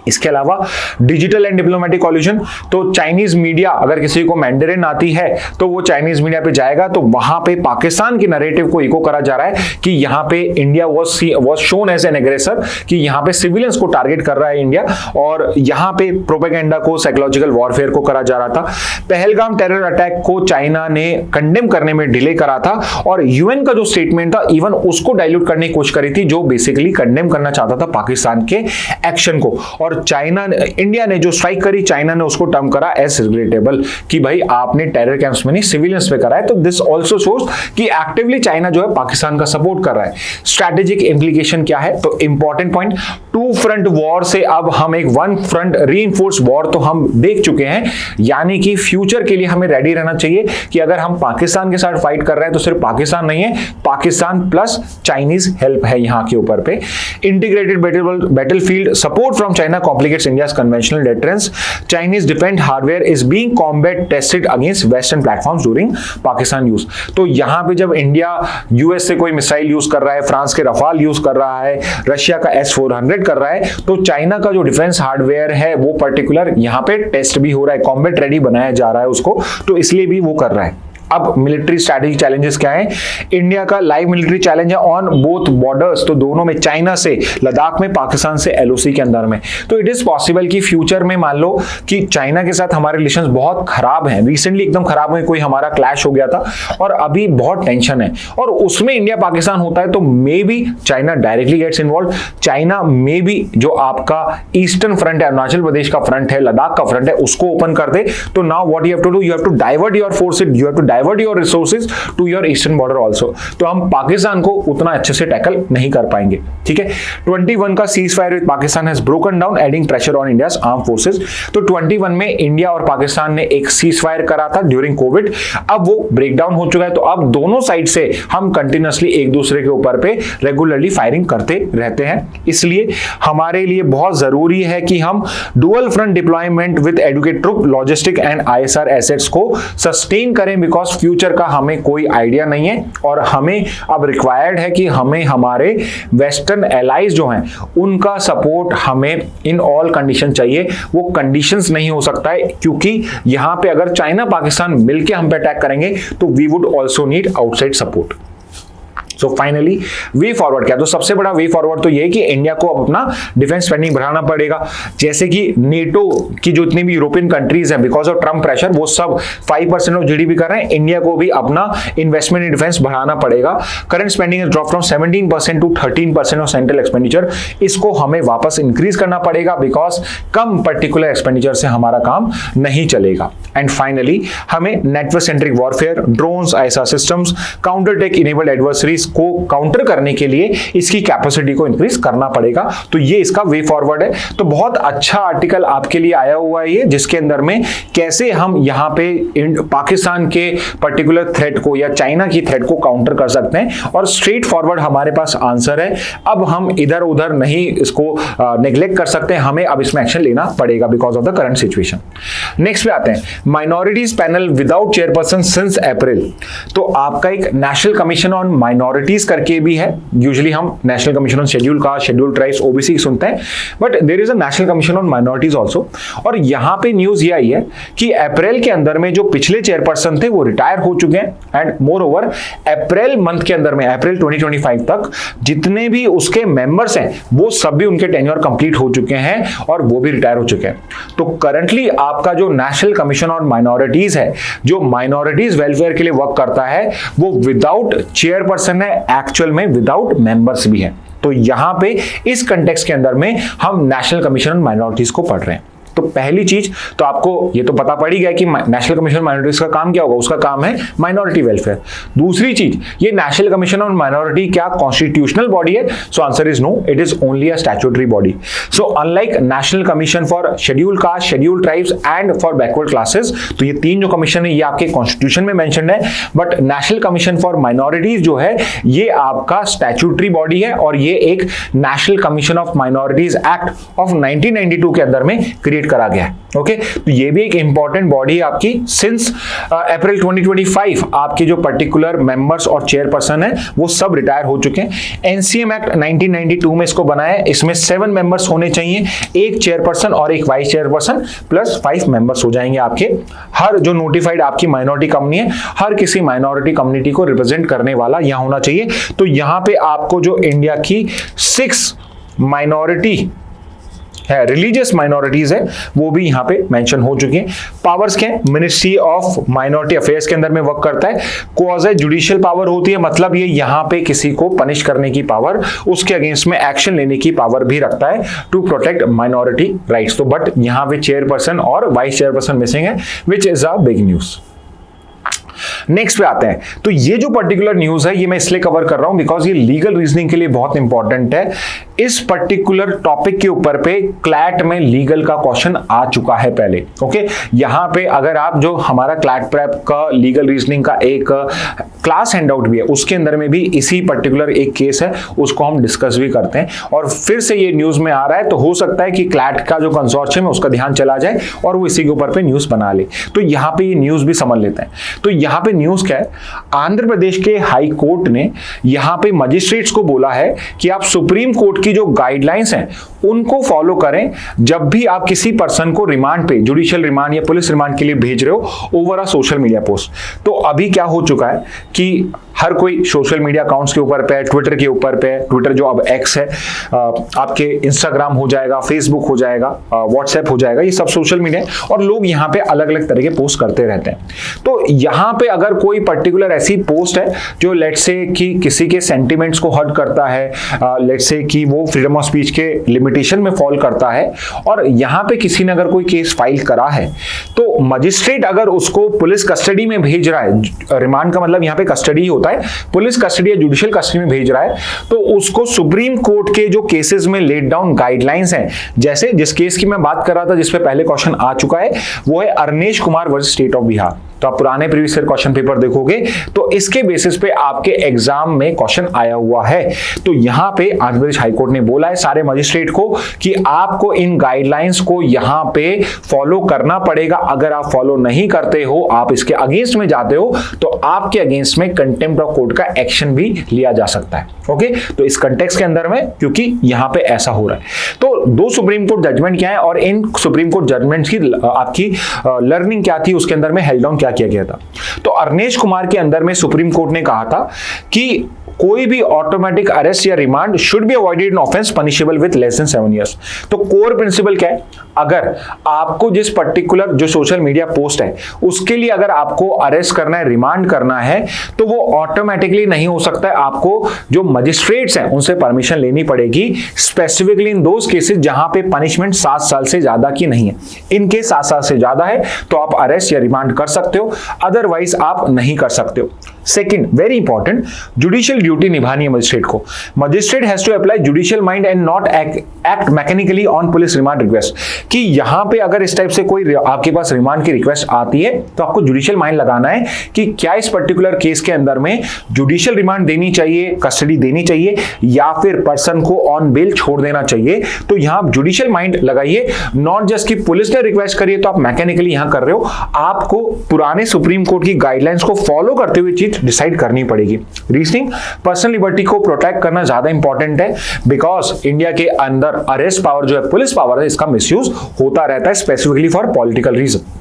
इसके अलावा डिजिटल एंड डिप्लोमेटिक कॉल्यूशन, तो चाइनीज मीडिया, अगर किसी को मैंडरिन आती है तो वो चाइनीज मीडिया पे जाएगा, तो वहां पे पाकिस्तान के नैरेटिव को इको करा जा रहा है कि यहाँ पे India was shown as an aggressor, कि यहाँ पे सिविलियंस को टारगेट कर रहा है इंडिया, और यहाँ पे प्रोपेगेंडा को, साइकोलॉजिकल वॉरफेयर को करा जा रहा था। पहलगाम टेरर अटैक को चाइना ने कंडेम करने में डिले करा था, और यूएन का जो स्टेटमेंट था इवन उसको डाइल्यूट करने की कोशिश करी थी, जो बेसिकली कंडेम करना चाहता था पाकिस्तान के एक्शन को। और चाइना, इंडिया ने जो स्ट्राइक करी, चाइना ने उसको टर्म करा एज रिग्रेटेबल, कि भाई आपने टेरर कैंप्स में नहीं सिविलियंस पे करा है। तो दिस आल्सो शोज कि एक्टिवली चाइना जो है पाकिस्तान का सपोर्ट कर रहा है। स्ट्रेटेजिक इंप्लीकेशन क्या है, तो important point, two front war से अब हम एक वन फ्रंट रीइंफोर्स वॉर तो हम देख चुके हैं, यानी कि फ्यूचर के लिए हमें रेडी रहना चाहिए कि अगर हम पाकिस्तान के साथ फाइट कर रहे हैं तो सिर्फ पाकिस्तान नहीं है, पाकिस्तान प्लस चाइनीज हेल्प है यहाँ के ऊपर पे। Integrated battlefield support from China complicates India's conventional deterrence. Chinese defense hardware is being combat tested against Western platforms during Pakistan use. तो यहाँ पे जब इंडिया यूएस से कोई मिसाइल यूज कर रहा है, फ्रांस के रफाल यूज कर रहा है, रशिया का S-400 कर रहा है, तो चाइना का जो डिफेंस हार्डवेयर है वो पर्टिकुलर यहाँ पे टेस्ट भी हो रहा है, कॉम्बैट रेडी बनाया जा रहा है उसको, तो इसलिए भी वो कर रहा है। अब मिलिट्री स्ट्रैटेजी चैलेंजेस क्या है, इंडिया का लाइव मिलिट्री चैलेंज है ऑन बोथ बॉर्डर्स, तो दोनों में, चाइना से लद्दाख में, पाकिस्तान से एलओसी के अंदर में। तो इट इज पॉसिबल कि फ्यूचर में मान लो कि चाइना के साथ हमारे रिलेशंस बहुत खराब हैं, रिसेंटली एकदम खराब हुए, कोई हमारा क्लैश हो गया था और अभी बहुत टेंशन है, और उसमें इंडिया पाकिस्तान होता है, तो maybe China directly gets involve. China maybe जो आपका ईस्टर्न फ्रंट है, अरुणाचल प्रदेश का फ्रंट है, लद्दाख का फ्रंट है, उसको ओपन कर दे। तो now what you have to do, you have to divert your forces, you have to divert your resources to your eastern border also. तो हम पाकिस्तान को उतना अच्छे से टैकल नहीं कर पाएंगे, ठीक है। 21 का cease fire with Pakistan has broken down, adding pressure on India's arm forces. तो 21 में इंडिया और पाकिस्तान ने एक सीज फायर करा था ड्यूरिंग कोविड, अब वो ब्रेक डाउन हो चुका है। तो अब दोनों साइड से हम कंटिन्यूअसली एक दूसरे के ऊपर पे रेगुलरली फायरिंग करते रहते हैं, इसलिए हमारे लिए बहुत जरूरी है कि हम dual front deployment with adequate troop, logistic and ISR assets को सस्टेन करें, बिकॉज फ्यूचर का हमें कोई आइडिया नहीं है, और हमें अब रिक्वायर्ड है कि हमें हमारे वेस्टर्न एलाइज जो हैं उनका सपोर्ट हमें इन ऑल कंडीशन चाहिए। वो कंडीशंस नहीं हो सकता है, क्योंकि यहां पे अगर चाइना पाकिस्तान मिलके हम पे अटैक करेंगे तो we would also need outside support. So finally way forward क्या, तो सबसे बड़ा वे फॉरवर्ड तो ये है कि इंडिया को अब अपना डिफेंस स्पेंडिंग बढ़ाना पड़ेगा। जैसे कि नेटो की जो इतनी भी यूरोपियन कंट्रीज हैं, बिकॉज ऑफ ट्रम्प प्रेशर, वो सब 5% ऑफ जीडीपी कर रहे हैं, इंडिया को भी अपना इन्वेस्टमेंट इन डिफेंस बढ़ाना पड़ेगा। Current spending is drop from 17% to 13% of central expenditure, इसको हमें वापस इंक्रीज करना पड़ेगा, बिकॉज कम पर्टिकुलर एक्सपेंडिचर से हमारा काम नहीं चलेगा। एंड फाइनली हमें network centric warfare, drones, ISR systems, counter tech enabled adversaries को काउंटर करने के लिए इसकी कैपेसिटी को इंक्रीज करना पड़ेगा। तो ये इसका वे फॉरवर्ड है। तो बहुत अच्छा आर्टिकल आपके लिए आया हुआ है ये, जिसके अंदर में कैसे हम यहाँ पे पाकिस्तान के पर्टिकुलर थ्रेट को या चाइना की थ्रेट को काउंटर कर सकते हैं, और स्ट्रेट फॉरवर्ड हमारे पास आंसर है। अब हम इधर उधर नहीं इसको नेग्लेक्ट कर सकते, हमें अब इसमें एक्शन लेना पड़ेगा because of the current situation. Next पे आते हैं, minorities panel without chairperson since April. तो आपका एक national commission on minority minorities करके भी है, यूजुअली हम national commission on schedule caste, schedule tribes, OBC सुनते हैं, but there is a national commission on minorities also. और यहाँ पे न्यूज ये आई है कि अप्रैल के अंदर में जो पिछले चेयरपर्सन थे वो रिटायर हो चुके हैं, and more over April month के अंदर में, अप्रैल 2025 तक जितने भी उसके मेंबर्स हैं वो सब भी उनके टेन्योर कंप्लीट हो चुके हैं और वो भी रिटायर हो चुके हैं। तो करंटली आपका जो नेशनल कमीशन ऑन माइनॉरिटीज है, जो माइनॉरिटीज वेलफेयर के लिए वर्क करता है, वो विदाउट चेयरपर्सन है, एक्चुअल में विदाउट मेंबर्स भी है। तो यहां पे इस कंटेक्स्ट के अंदर में हम नेशनल कमीशन ऑन माइनॉरिटीज को पढ़ रहे हैं। तो पहली चीज तो आपको ये तो पता पड़ ही गया कि नेशनल कमीशन ऑन माइनॉरिटीज का काम क्या होगा, उसका काम है माइनॉरिटी वेलफेयर। दूसरी चीज, ये नेशनल कमीशन ऑन माइनॉरिटी क्या कॉन्स्टिट्यूशनल बॉडी है? So answer is no, it is only a statutory body. So unlike national commission for schedule caste, schedule tribes and for backward classes, तो ये तीन जो commission है ये आपके कॉन्स्टिट्यूशन में मेंशन्ड है, but national commission for minorities जो है ये आपका स्टैट्यूटरी बॉडी है और ये एक national commission of minorities act of 1992 के अंदर में क्रिएट करा गया है। ओके, तो ये भी एक इंपॉर्टेंट बॉडी है आपकी। सिंस अप्रैल 2025 आपके जो पर्टिकुलर मेंबर्स और चेयरपर्सन है वो सब रिटायर हो चुके हैं। एनसीएम एक्ट 1992 में इसको बनाया है। इसमें 7 मेंबर्स होने चाहिए, एक चेयरपर्सन और एक वाइस चेयरपर्सन, प्लस 5 मेंबर्स हो जाएंगे आपके। हर जो नोटिफाइड आपकी माइनॉरिटी कंपनी है, हर किसी माइनॉरिटी कम्युनिटी को रिप्रेजेंट करने वाला यहां होना चाहिए। तो यहां पे आपको जो इंडिया की 6 माइनॉरिटी है, रिलीजियस माइनॉरिटीज है, वो भी यहां पे मेंशन हो चुके हैं। पावर्स क्या है? मिनिस्ट्री ऑफ माइनॉरिटी अफेयर्स के अंदर में वर्क करता है। क्वाज़ी जुडिशियल पावर होती है, मतलब ये यहां पे किसी को पनिश करने की पावर, उसके अगेंस्ट में एक्शन लेने की पावर भी रखता है टू प्रोटेक्ट माइनॉरिटी राइट्स। तो बट यहां पे चेयरपर्सन और वाइस चेयरपर्सन मिसिंग है, which is a big news. Next पे आते हैं। तो ये जो पर्टिकुलर न्यूज है ये मैं इसलिए कवर कर रहा हूं बिकॉज ये लीगल रीजनिंग के लिए बहुत इंपॉर्टेंट है। इस पर्टिकुलर टॉपिक के ऊपर पे क्लैट में लीगल का क्वेश्चन आ चुका है पहले। ओके, यहां पे अगर आप जो हमारा क्लैट प्रेप का लीगल रीजनिंग का एक क्लास हैंडआउट भी है, उसके अंदर में भी इसी पर्टिकुलर एक केस है, उसको हम डिस्कस भी करते हैं। और फिर से ये न्यूज में आ रहा है तो हो सकता है कि क्लैट का जो कंसोर्शियम है उसका ध्यान चला जाए और वो इसी के ऊपर पे न्यूज बना ले। तो यहां पे ये न्यूज भी समझ लेते हैं। तो यहां पे न्यूज क्या है? आंध्र प्रदेश के हाई कोर्ट ने यहां पे मजिस्ट्रेट्स को बोला है कि आप सुप्रीम कोर्ट की जो गाइडलाइंस हैं उनको फॉलो करें जब भी आप किसी पर्सन को रिमांड पे, जुडिशियल रिमांड या पुलिस रिमांड के लिए भेज रहे हो over a social media post. तो अभी क्या हो चुका है कि हर कोई सोशल मीडिया अकाउंट्स के ऊपर पे, ट्विटर के ऊपर पे, ट्विटर जो अब एक्स है, आपके इंस्टाग्राम हो जाएगा, फेसबुक हो जाएगा, व्हाट्सएप हो जाएगा, ये सब सोशल मीडिया है और लोग यहाँ पे अलग अलग तरह के पोस्ट करते रहते हैं। तो यहाँ पे अगर कोई पर्टिकुलर ऐसी पोस्ट है जो लेट्स से कि किसी के सेंटिमेंट्स को हर्ट करता है, लेट्स से कि वो फ्रीडम ऑफ स्पीच के लिमिटेशन में फॉल करता है और यहाँ पे किसी ने अगर कोई केस फाइल करा है तो मजिस्ट्रेट अगर उसको पुलिस कस्टडी में भेज रहा है, रिमांड का मतलब यहाँ पे कस्टडी होता है, पुलिस कस्टडी या जुडिशियल कस्टडी में भेज रहा है, तो उसको सुप्रीम कोर्ट के जो केसेस में लेट डाउन गाइडलाइंस हैं, जैसे जिस केस की मैं बात कर रहा था जिस पे पहले क्वेश्चन आ चुका है, वो है Arnesh Kumar versus state of Bihar. तो आप पुराने प्रीवियस ईयर क्वेश्चन पेपर देखोगे तो इसके बेसिस पे आपके एग्जाम में क्वेश्चन आया हुआ है। तो यहां पे आंध्र प्रदेश हाईकोर्ट ने बोला है सारे मजिस्ट्रेट को कि आपको इन गाइडलाइंस को यहां पे फॉलो करना पड़ेगा। अगर आप फॉलो नहीं करते हो, आप इसके अगेंस्ट में जाते हो, तो आपके अगेंस्ट में कंटेम्प्ट ऑफ कोर्ट का एक्शन भी लिया जा सकता है। ओके, तो इस कंटेक्स्ट के अंदर में क्योंकि यहां पे ऐसा हो रहा है, तो 2 सुप्रीम कोर्ट जजमेंट क्या है और इन सुप्रीम कोर्ट जजमेंट्स की आपकी लर्निंग क्या थी, उसके अंदर में हेल्ड डाउन किया गया था। तो अरनेश कुमार के अंदर में सुप्रीम कोर्ट ने कहा था कि कोई भी ऑटोमेटिक अरेस्ट या remand should be avoided in offence punishable with less than 7 years. तो कोर प्रिंसिपल क्या है? अगर आपको जिस पर्टिकुलर जो सोशल मीडिया पोस्ट है उसके लिए अगर आपको अरेस्ट करना है, रिमांड करना है, तो वो ऑटोमेटिकली नहीं हो सकता है। आपको जो मजिस्ट्रेट्स हैं उनसे परमिशन लेनी पड़ेगी, स्पेसिफिकली इन दोज केसेस जहां पे पनिशमेंट 7 साल से ज्यादा की नहीं है। इनके 7 साल से ज्यादा है तो आप अरेस्ट या रिमांड कर सकते हो, अदरवाइज आप नहीं कर सकते हो। Second, very important, judicial duty निभानी है मजिस्ट्रेट को। Magistrate has to apply judicial mind and not act mechanically on police remand request. कि यहां पे अगर इस टाइप से कोई आपके पास रिमांड की रिक्वेस्ट आती है तो आपको जुडिशियल माइंड लगाना है कि क्या इस पर्टिकुलर केस के अंदर में जुडिशियल रिमांड देनी चाहिए, कस्टडी देनी चाहिए, या फिर पर्सन को ऑन बेल छोड़ देना चाहिए। तो यहां जुडिशियल माइंड लगाइए, नॉट जस्ट कि पुलिस ने रिक्वेस्ट करी है तो आप मैकेनिकली यहां कर रहे हो। आपको पुराने सुप्रीम कोर्ट की गाइडलाइंस को फॉलो करते हुए चीज डिसाइड करनी पड़ेगी। रीजनिंग पर्सनल लिबर्टी को प्रोटेक्ट करना ज्यादा इंपॉर्टेंट है, बिकॉज इंडिया के अंदर अरेस्ट पावर जो है, पुलिस पावर है, इसका मिसयूज होता रहता है स्पेसिफिकली फॉर पॉलिटिकल रीजन।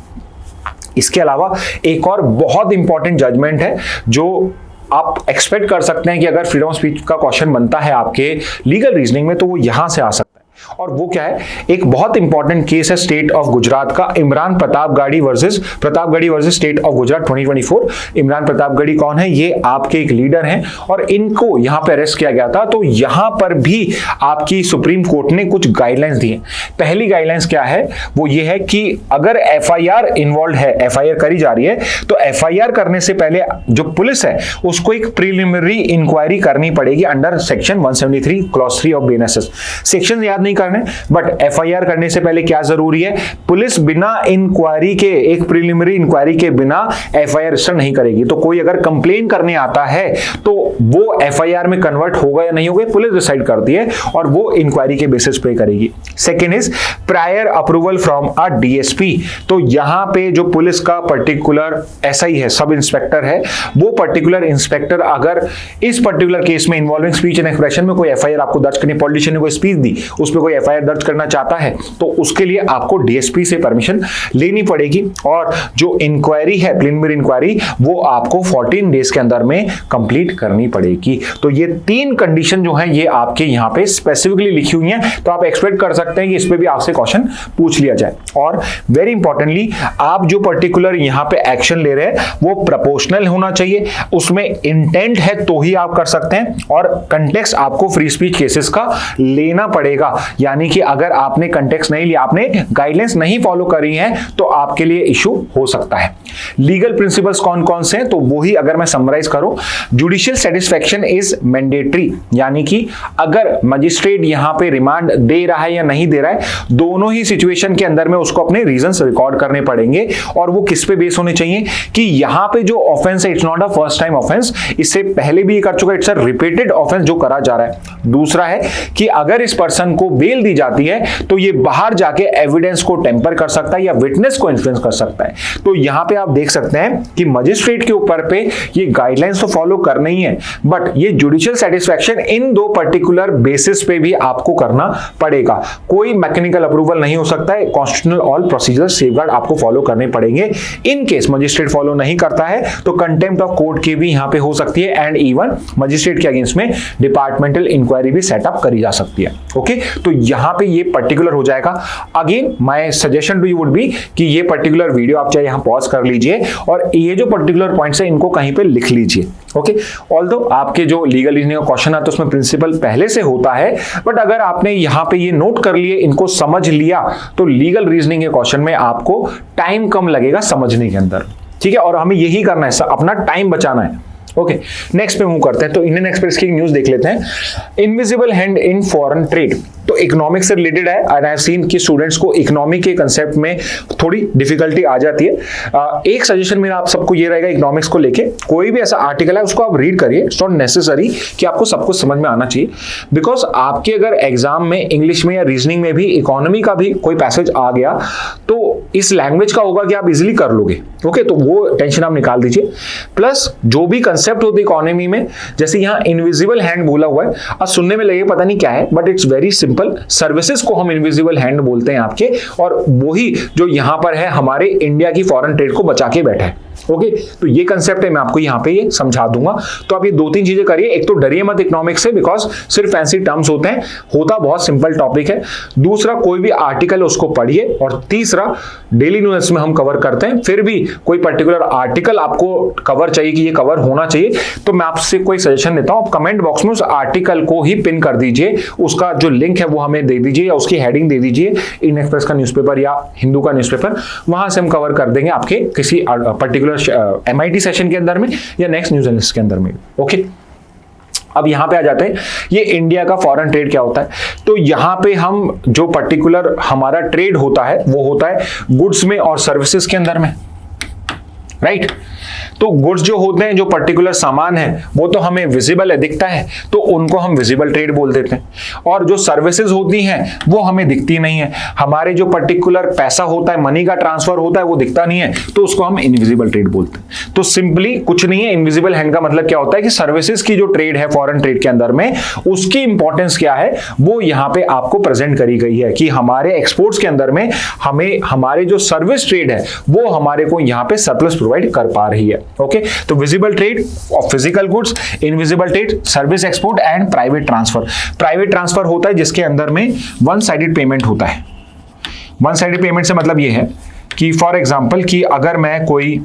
इसके अलावा एक और बहुत इंपॉर्टेंट जजमेंट है जो आप एक्सपेक्ट कर सकते हैं कि अगर फ्रीडम ऑफ स्पीच का क्वेश्चन बनता है आपके लीगल रीजनिंग में तो वो यहां से आ सकता है, और वो क्या है, एक बहुत इंपॉर्टेंट केस है स्टेट ऑफ गुजरात का, Imran Pratapgarhi versus state of Gujarat 2024। Imran Pratapgarhi कौन है? ये आपके एक लीडर हैं और इनको यहां पे अरेस्ट किया गया था। तो यहां पर भी आपकी सुप्रीम कोर्ट ने कुछ गाइडलाइंस दी हैं। पहली गाइडलाइंस क्या है? वो ये है कि अगर एफआईआर इन्वॉल्व है, एफआईआर करी जा रही है, तो एफआईआर करने से पहले जो पुलिस है उसको एक प्रिलिमिनरी इंक्वायरी करनी पड़ेगी under section 173 clause 3 of BNSS. Section याद नहीं करने, बट एफआईआर करने से पहले क्या जरूरी है? पुलिस बिना इंक्वायरी के, एक प्रिलिमिनरी इंक्वायरी के बिना एफआईआर रजिस्टर नहीं करेगी। तो कोई अगर कंप्लेन करने आता है तो वो एफआईआर में कन्वर्ट होगा या नहीं होगा, पुलिस डिसाइड करती है और वो इंक्वायरी के बेसिस पे करेगी। Second is prior approval from a DSP. तो यहां पे जो पुलिस का पर्टिकुलर एसआई है, सब इंस्पेक्टर है, वो पर्टिकुलर इंस्पेक्टर अगर इस पर्टिकुलर केस में इन्वॉल्विंग स्पीच एंड एक्सप्रेशन में कोई एफआईआर आपको दर्ज करनी, पॉलिटिशियन ने कोई स्पीच दी, उस पर कोई एफआईआर दर्ज करना चाहता है, तो उसके लिए आपको डीएसपी से परमिशन लेनी पड़ेगी। और जो इंक्वायरी है, प्रिलिमिनरी इंक्वायरी, वो आपको 14 डेज के अंदर में कंप्लीट करनी पड़ेगी। तो ये 3 कंडीशन जो है ये आपके यहाँ पे स्पेसिफिकली लिखी हुई है, तो आप एक्सपेक्ट कर सकते हैं कि इस पे भी आपसे क्वेश्चन पूछ लिया जाए। और वेरी इंपॉर्टेंटली, आप जो पर्टिकुलर यहाँ पे एक्शन ले रहे हैं वो प्रोपोर्शनल होना चाहिए, उसमें इंटेंट है तो ही आप कर सकते हैं, और कंटेक्स्ट आपको फ्री स्पीच केसेस का लेना पड़ेगा। यानी कि अगर आपने कंटेक्स्ट नहीं लिया, आपने गाइडलाइंस नहीं फॉलो करी है, तो आपके लिए इशू हो सकता है। लीगल प्रिंसिपल्स कौन कौन से हैं, तो वही अगर मैं समराइज करूं, जुडिशियल सेटिस्फैक्शन इज मैंडेटरी, यानी कि अगर मजिस्ट्रेट यहां पे रिमांड दे रहा है या नहीं दे रहा है, दोनों ही सिचुएशन के अंदर में उसको अपने रीजंस रिकॉर्ड करने पड़ेंगे। और वो किस पे बेस होने चाहिए कि यहां पे जो ऑफेंस है, it's not a first time offence, इससे पहले भी ये कर चुका है, इट्स अ रिपीटेड ऑफेंस जो करा जा रहा है। दूसरा है कि अगर इस पर्सन को बेल दी जाती है तो ये बाहर जाके एविडेंस को टेम्पर कर सकता है या विटनेस को इन्फ्लुएंस कर सकता है। तो यहां पे आप देख सकते हैं कि मजिस्ट्रेट के ऊपर पे ये गाइडलाइंस तो फॉलो करना ही है, बट ये जुडिशियल सेटिस्फैक्शन इन 2 पर्टिकुलर बेसिस पे भी आपको करना पड़ेगा। कोई मैकेनिकल अप्रूवल नहीं हो सकता है, कॉन्स्टिट्यूशनल ऑल प्रोसीजर सेफगार्ड आपको फॉलो करने पड़ेंगे। इन केस मजिस्ट्रेट फॉलो नहीं करता है तो कंटेम्प्ट ऑफ कोर्ट की भी यहां पे हो सकती है, एंड इवन मजिस्ट्रेट के अगेंस्ट में डिपार्टमेंटल इंक्वायरी भी सेटअप करी जा सकती है। ओके, तो यहां पे ये पर्टिकुलर हो जाएगा। Again my suggestion to you would be कि ये पर्टिकुलर वीडियो आप चाहे यहां पॉज कर लीजिए और ये जो पर्टिकुलर पॉइंट्स है इनको कहीं पे लिख लीजिए। ओके, ऑल्दो आपके जो लीगल रीजनिंग का क्वेश्चन आता है उसमें प्रिंसिपल पहले से होता है, बट अगर आपने यहां पे ये नोट कर लिए, इनको समझ लिया, तो लीगल रीजनिंग के क्वेश्चन में आपको टाइम कम लगेगा समझने के अंदर। ठीक है, और हमें यही करना है, अपना टाइम बचाना है। ओके, नेक्स्ट पे मूव करते हैं। तो इंडियन एक्सप्रेस की न्यूज देख लेते हैं, invisible hand in foreign trade. तो इकोनॉमिक्स से रिलेटेड है, एंड आई हैव सीन कि स्टूडेंट्स को इकोनॉमिक के कंसेप्ट में थोड़ी डिफिकल्टी आ जाती है। एक सजेशन मेरा आप सबको ये रहेगा, इकोनॉमिक्स को लेके कोई भी ऐसा आर्टिकल है उसको आप रीड करिए। इट्स नॉट नेसेसरी कि आपको सब कुछ समझ में आना चाहिए, बिकॉज आपके अगर एग्जाम में इंग्लिश में या रीजनिंग में भी इकोनॉमी का भी कोई पैसेज आ गया तो इस लैंग्वेज का होगा कि आप इजिली कर लोगे। ओके, तो वो टेंशन आप निकाल दीजिए। प्लस जो भी कंसेप्ट होते इकोनॉमी में, जैसे यहाँ इनविजिबल हैंड बोला हुआ है, अब सुनने में लगे पता नहीं क्या है, but it's very simple. Services को हम इनविजिबल हैंड बोलते हैं आपके, और वही जो यहां पर है हमारे इंडिया की फॉरेन ट्रेड को बचा के बैठा है। ओके, तो ये कंसेप्ट है, मैं आपको यहां पे ये समझा दूंगा। तो आप ये 2-3 चीजें करिए। एक तो डरिए मत इकोनॉमिक्स से, बिकॉज सिर्फ फैंसी टर्म्स होते हैं, होता बहुत सिंपल टॉपिक है। दूसरा, कोई भी आर्टिकल उसको पढ़िए। और तीसरा, डेली न्यूज में हम कवर करते हैं, फिर भी कोई पर्टिकुलर आर्टिकल आपको कवर चाहिए कि ये कवर होना चाहिए, तो मैं आपसे कोई सजेशन देता हूं, आप कमेंट बॉक्स में उस आर्टिकल को ही पिन कर दीजिए, उसका जो लिंक है वो हमें दे दीजिए या उसकी हेडिंग दे दीजिए, इंडियन एक्सप्रेस का न्यूज़पेपर या हिंदू का न्यूज़पेपर, वहां से हम कवर कर देंगे आपके किसी पर्टिकुलर MIT सेशन के अंदर में या नेक्स्ट न्यूज़ एनालिसिस के अंदर में। ओके, अब यहां पे आ जाते हैं, ये इंडिया का फॉरेन ट्रेड क्या होता है। तो यहां पे हम जो पर्टिकुलर हमारा ट्रेड होता है वो होता है गुड्स में और सर्विसेज के अंदर में, राइट। तो गुड्स जो होते हैं, जो पर्टिकुलर सामान है, वो तो हमें विजिबल है, दिखता है, तो उनको हम विजिबल ट्रेड बोल देते हैं। और जो सर्विसेज होती हैं वो हमें दिखती नहीं है। हमारे जो पर्टिकुलर पैसा होता है, मनी का ट्रांसफर होता है, वो दिखता नहीं है, तो उसको हम इनविजिबल ट्रेड बोलते हैं। तो सिंपली कुछ नहीं है, इनविजिबल हैंड का मतलब क्या होता है कि सर्विसेज की जो ट्रेड है फॉरेन ट्रेड के अंदर में, उसकी इंपॉर्टेंस क्या है वो यहां पे आपको प्रेजेंट करी गई है कि हमारे एक्सपोर्ट्स के अंदर में हमें हमारे जो सर्विस ट्रेड है वो हमारे को यहां पे सरप्लस प्रोवाइड कर पा रही है। ओके, तो visible trade off physical goods, invisible trade, service export and private transfer. Private transfer होता है जिसके अंदर में वन साइडेड पेमेंट होता है। वन साइडेड पेमेंट से मतलब ये है कि फॉर एग्जांपल कि अगर मैं कोई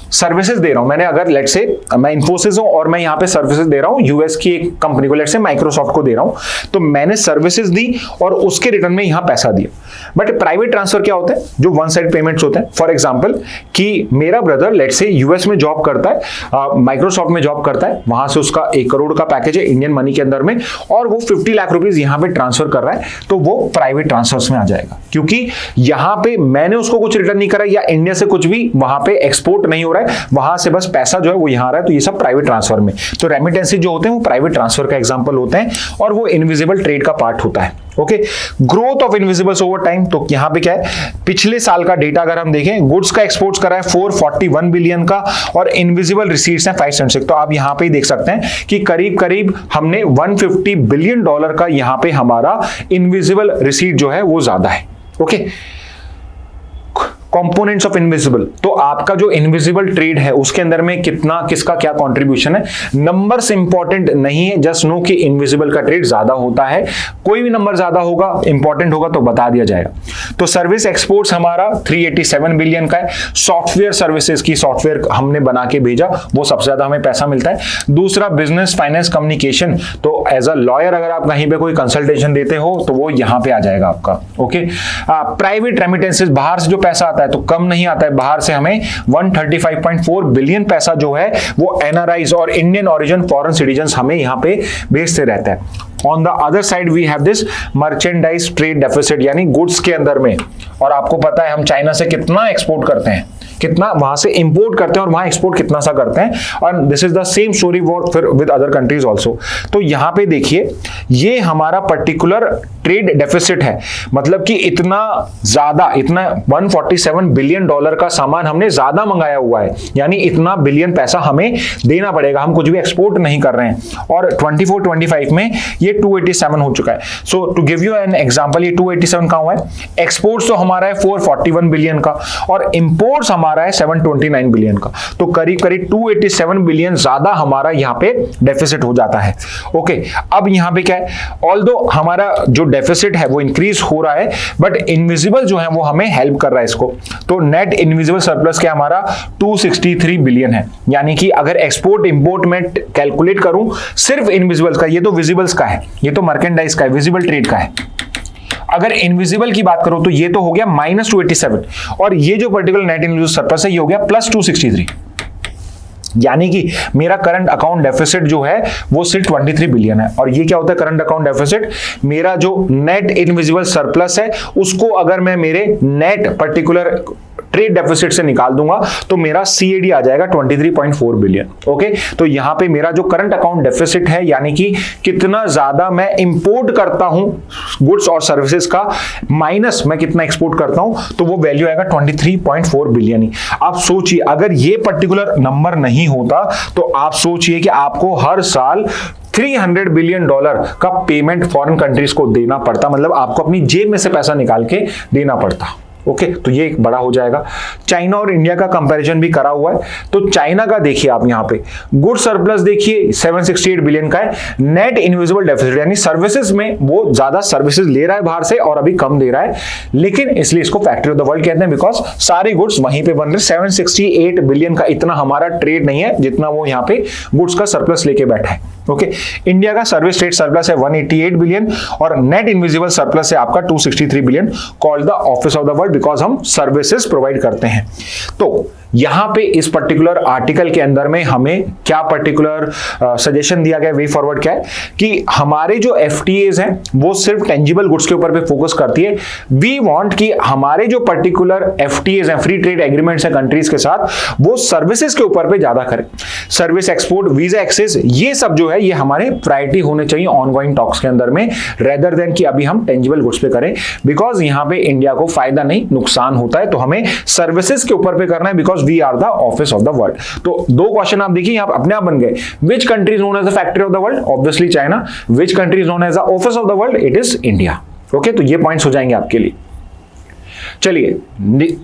सर्विसेज दे रहा हूं, मैंने अगर लेट से मैं इन्फोसिस हूं और मैं यहां पे सर्विसेज दे रहा हूं यूएस की एक कंपनी को, लेट से माइक्रोसॉफ्ट को दे रहा हूं, तो मैंने सर्विसेज दी और उसके रिटर्न में यहां पैसा दिया। बट प्राइवेट ट्रांसफर क्या होता है, जो वन साइड पेमेंट्स होते हैं। फॉर एग्जांपल कि मेरा ब्रदर लेट से यूएस में जॉब करता है, माइक्रोसॉफ्ट में जॉब करता है, वहां से उसका 1 करोड़ का पैकेज है इंडियन मनी के अंदर में, और वो 50 लाख रुपीज यहां पे ट्रांसफर कर रहा है, तो वो प्राइवेट ट्रांसफर्स में आ जाएगा, क्योंकि यहां पे मैंने उसको कुछ रिटर्न नहीं करा या इंडिया से कुछ भी वहां पे एक्सपोर्ट नहीं हो रहा है, वहां से बस पैसा जो है वो यहां आ रहा है, तो ये सब प्राइवेट ट्रांसफर में। तो रेमिटेंसी जो होते हैं वो प्राइवेट ट्रांसफर का एग्जांपल होते हैं और वो इनविजिबल ट्रेड का पार्ट होता है। Okay, growth of invisibles over time, तो यहां पे क्या है, पिछले साल का डेटा अगर हम देखें, गुड्स का एक्सपोर्ट्स करा है 441 बिलियन का और इनविजिबल रिसीट्स हैं 576। तो आप यहां पे देख सकते हैं कि करीब करीब हमने 150 बिलियन डॉलर का यहां पे हमारा इनविजिबल रिसीट जो है वो ज्यादा है। ओके, कंपोनेंट्स ऑफ इनविजिबल, तो आपका जो इनविजिबल ट्रेड है उसके अंदर में कितना, किसका क्या कंट्रीब्यूशन है, नंबर्स इंपॉर्टेंट नहीं है, जस्ट नो कि इनविजिबल का ट्रेड ज्यादा होता है। कोई भी नंबर ज्यादा होगा, इंपॉर्टेंट होगा तो बता दिया जाएगा। तो सर्विस एक्सपोर्ट्स हमारा 387 बिलियन का है। सॉफ्टवेयर सर्विसेज की, सॉफ्टवेयर हमने बना के भेजा, वो सबसे ज्यादा हमें पैसा मिलता है। दूसरा बिजनेस फाइनेंस कम्युनिकेशन, तो एज अ लॉयर अगर आप कहीं पे कोई कंसल्टेशन देते हो तो वो यहां पे आ जाएगा आपका। ओके, प्राइवेट रेमिटेंसेज, बाहर से जो पैसा आता है तो कम नहीं आता है, बाहर से हमें 135.4 बिलियन पैसा जो है वो एनआरआईज और इंडियन ओरिजिन फॉरेन सिटीजन्स हमें यहां पे भेजते रहता है। On the other side we have this merchandise trade deficit, यानी गुड्स के अंदर में, और आपको पता है हम चाइना से कितना एक्सपोर्ट करते हैं, कितना वहां से इंपोर्ट करते हैं और वहां एक्सपोर्ट कितना सा करते हैं, और this is the same story फिर विद अदर कंट्रीज आल्सो। तो यहां पे देखिए ये हमारा पर्टिकुलर ट्रेड डेफिसिट है, मतलब कि इतना ज्यादा, इतना 147 बिलियन डॉलर का सामान हमने ज्यादा मंगाया हुआ है, यानी इतना बिलियन पैसा हमें देना पड़ेगा, हम कुछ भी एक्सपोर्ट नहीं कर रहे हैं। और 24-25 में ये 287 हो चुका है। So to give you an example, ये 287 कहां हुआ है, एक्सपोर्ट्स तो हमारा है 441 बिलियन का और इंपोर्ट्स हमारा है 729 बिलियन का, तो करीब करीब 287 बिलियन ज्यादा हमारा यहां पे डेफिसिट हो जाता है। ओके, अब यहां पे क्या है, ऑल्दो हमारा जो डेफिसिट है वो इंक्रीज हो रहा है, बट इनविजिबल जो है वो हमें हेल्प कर रहा है इसको। तो नेट इनविजिबल सरप्लस क्या हमारा 263 बिलियन है, यानी कि अगर एक्सपोर्ट इंपोर्ट में कैलकुलेट करूं सिर्फ इनविजिबल्स का, ये तो विजिबल्स का है, ये तो मर्केंडाइज का है, विजिबल ट्रेड का है। अगर इनविजिबल की बात करो तो ये तो हो गया -287 और ये जो पर्टिकुलर नेट इनविजिबल सरप्लस है ये हो गया +263, यानी कि मेरा करंट अकाउंट डेफिसिट जो है वो सिर्फ 23 बिलियन है। और ये क्या होता है करंट अकाउंट डेफिसिट, मेरा जो नेट इनविजिबल सरप्लस है उसको अगर मैं मेरे नेट पर्टिकुलर ट्रेड डेफिसिट से निकाल दूंगा तो मेरा सीएडी आ जाएगा 23.4 बिलियन। ओके, तो यहां पे मेरा जो करंट अकाउंट डेफिसिट है, यानी कि कितना ज्यादा मैं इंपोर्ट करता हूं गुड्स और सर्विसेज का माइनस मैं कितना एक्सपोर्ट करता हूं, तो वो वैल्यू आएगा 23.4 बिलियन ही। आप सोचिए अगर ये पर्टिकुलर नंबर नहीं होता तो आप सोचिए कि आपको हर साल 300 बिलियन डॉलर का पेमेंट फॉरेन कंट्रीज को देना पड़ता, मतलब आपको अपनी जेब में से पैसा निकाल के देना पड़ता। ओके, तो ये एक बड़ा हो जाएगा। चाइना और इंडिया का कंपैरिजन भी करा हुआ है, तो चाइना का देखिए आप यहाँ पे गुड सरप्लस देखिए 768 बिलियन का है, नेट इनविजिबल डेफिसिट यानी सर्विसेज में वो ज्यादा सर्विसेज ले रहा है बाहर से और अभी कम दे रहा है, लेकिन इसलिए इसको फैक्ट्री ऑफ द वर्ल्ड कहते हैं बिकॉज सारे गुड्स वहीं पे बन रहे। 768 बिलियन का इतना हमारा ट्रेड नहीं है जितना वो यहाँ पे गुड्स का सरप्लस लेके बैठा है। ओके, इंडिया का सर्विस ट्रेड सरप्लस है 188 बिलियन और नेट इनविजिबल सरप्लस है आपका 263 billion, called the office of the world because हम सर्विसेज प्रोवाइड करते हैं। तो यहां पे इस पर्टिकुलर आर्टिकल के अंदर में हमें क्या पर्टिकुलर सजेशन दिया गया, वे फॉरवर्ड क्या है कि हमारे जो FTAs हैं वो सिर्फ टेंजिबल गुड्स के ऊपर पे फोकस करती है। वी वांट कि हमारे जो पर्टिकुलर FTAs हैं, फ्री ट्रेड एग्रीमेंट्स हैं कंट्रीज के साथ, वो सर्विसेज के ऊपर पे ज्यादा करें। सर्विस एक्सपोर्ट, वीजा एक्सेस, ये सब जो है ये हमारे प्रायोरिटी होने चाहिए ऑनगोइंग टॉक्स के अंदर में, रेदर देन कि अभी हम टेंजिबल गुड्स पे करें, बिकॉज यहां पे इंडिया को फायदा नहीं नुकसान होता है। तो हमें सर्विसेज के ऊपर पे करना है, because we are the office of the world. तो दो क्वेश्चन आप देखिए यहां अपने आप बन गए। Which country is known as the factory of the world? Obviously China. Which country is known as the office of the world? It is India. Okay, तो ये पॉइंट्स हो जाएंगे आपके लिए। चलिए,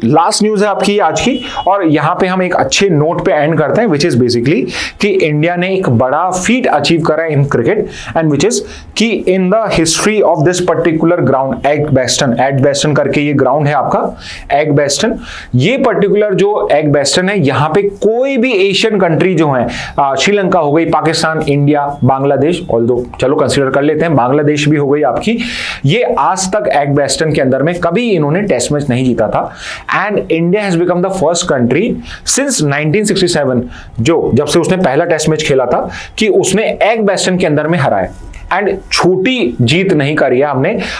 लास्ट न्यूज है आपकी आज की, और यहां पे हम एक अच्छे नोट पे एंड करते हैं, विच इज बेसिकली कि इंडिया ने एक बड़ा फीट अचीव करा in cricket, and which is कि in the history of this particular ground Edgbaston करके ये ग्राउंड है आपका एडबेस्टन। ये पर्टिकुलर जो एडबेस्टन है, यहां पे कोई भी एशियन कंट्री जो है, श्रीलंका हो गई, पाकिस्तान, इंडिया, बांग्लादेश, ऑल्दो चलो कंसीडर कर लेते हैं, बांग्लादेश भी हो गई आपकी, ये आज तक एडबेस्टन के अंदर में कभी इन्होंने टेस्ट मैच नहीं जीता था। And India has become the first country since 1967, जो जब से उसने पहला टेस्ट मैच खेला था, कि उसने एडबेस्टन के अंदर में हराया। एंड छोटी जीत नहीं करी है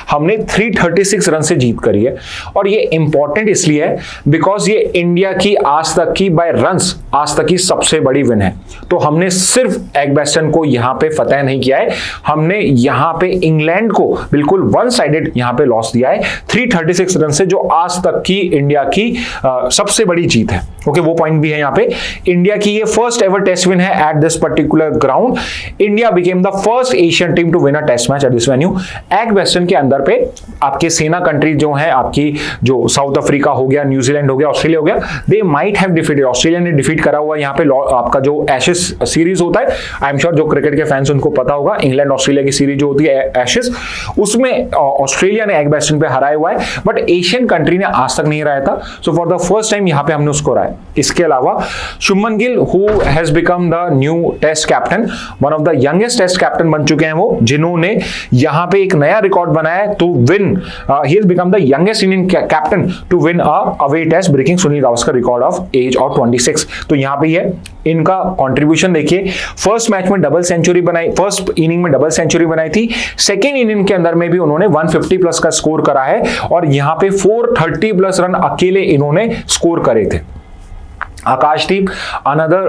हमने 336 रन से जीत करी है। और ये इंपॉर्टेंट इसलिए है बिकॉज ये इंडिया की आज तक की बाय रन्स आज तक की सबसे बड़ी विन है। तो हमने सिर्फ एडबेस्टन को यहां पे फतेह नहीं किया है, हमने यहां पे इंग्लैंड को बिल्कुल वन साइडेड यहां पे लॉस दिया है 336 रन से, जो आज तक की इंडिया की सबसे बड़ी जीत है। ओके, वो पॉइंट भी है यहां पे। इंडिया की ये फर्स्ट एवर टेस्ट विन है at this particular ground. India became the first Asian team to win a test match at this venue. Edgbaston के अंदर पे आपके सेना कंट्री जो है आपकी, जो साउथ अफ्रीका हो गया, न्यूजीलैंड हो गया, ऑस्ट्रेलिया हो गया, they might have defeated, Australia ने डिफीट करा हुआ यहाँ पे आपका जो एशेस सीरीज होता है, आई एम श्योर जो क्रिकेट के फैंस उनको पता होगा, इंग्लैंड ऑस्ट्रेलिया की सीरीज जो होती है एशेस, उसमें ऑस्ट्रेलिया ने एडबेस्टन पे हराया हुआ है, बट एशियन कंट्री ने आज तक नहीं हराया था। So for the first time यहाँ पे हमने उसको हराया। इसके अलावा Shubman Gill, who has become the new test captain, one of the youngest test captain बन चुके हैं वो, जिन्होंने यहां पे एक नया रिकॉर्ड बनाया to win, he has become the youngest Indian captain to win a away test, breaking Sunil Gavaskar record of age of 26। तो यहां पे है इनका कंट्रीब्यूशन देखिए, फर्स्ट मैच में डबल सेंचुरी बनाई, फर्स्ट इनिंग में डबल सेंचुरी बनाई थी, सेकेंड इनिंग के अंदर में भी उन्होंने 150 प्लस का स्कोर करा है, और यहां पे 430 प्लस रन अकेले इन्होंने स्कोर करे थे। आकाशदीप, अनदर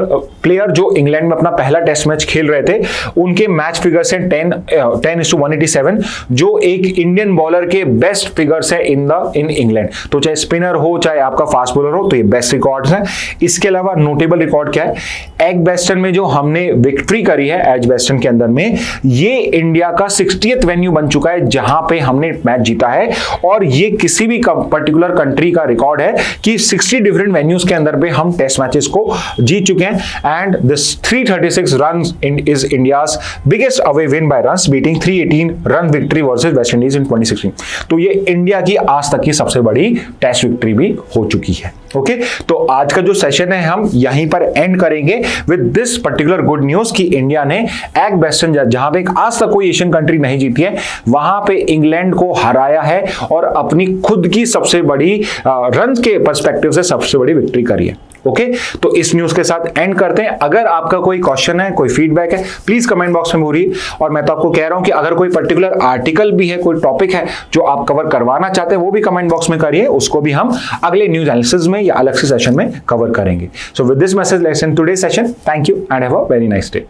प्लेयर जो इंग्लैंड में अपना पहला टेस्ट मैच खेल रहे थे, उनके मैच फिगर्स हैं 10:187, जो एक इंडियन बॉलर के बेस्ट फिगर्स है इन इंग्लैंड। तो चाहे स्पिनर हो चाहे आपका फास्ट बॉलर हो, तो ये बेस्ट रिकॉर्ड्स हैं। इसके अलावा नोटेबल रिकॉर्ड क्या है, एडबेस्टन में जो हमने विक्ट्री करी है एडबेस्टन के अंदर में, ये इंडिया का 60th वेन्यू बन चुका है जहां पे हमने मैच जीता है, और ये किसी भी पर्टिकुलर कंट्री का रिकॉर्ड है कि 60 डिफरेंट वेन्यूज के अंदर पे हम टेस्ट मैचेस को जीत चुके हैं। And this 336 runs is India's biggest away win by runs, beating 318 run victory versus West Indies in 2016। तो ये इंडिया की आज तक की सबसे बड़ी टेस्ट विक्ट्री भी हो चुकी है। ओके, तो आज का जो सेशन है हम यहीं पर एंड करेंगे with this particular good news कि इंडिया ने एडबेस्टन, जहां पे आज तक कोई एशियन कंट्री नहीं जीती है, वहां पे इंग्लैंड को हराया है और अपनी खुद की सबसे बड़ी रन के पर्सपेक्टिव से सबसे बड़ी विक्ट्री करी है। ओके, तो इस न्यूज के साथ एंड करते हैं। अगर आपका कोई क्वेश्चन है, कोई फीडबैक है, प्लीज कमेंट बॉक्स में बोलिए। और मैं तो आपको कह रहा हूं कि अगर कोई पर्टिकुलर आर्टिकल भी है, कोई टॉपिक है जो आप कवर करवाना चाहते हैं, वो भी कमेंट बॉक्स में करिए, उसको भी हम अगले न्यूज एनालिसिस में या अलग से सेशन में कवर करेंगे। So with this message let's end today session. Thank you and have a very nice day.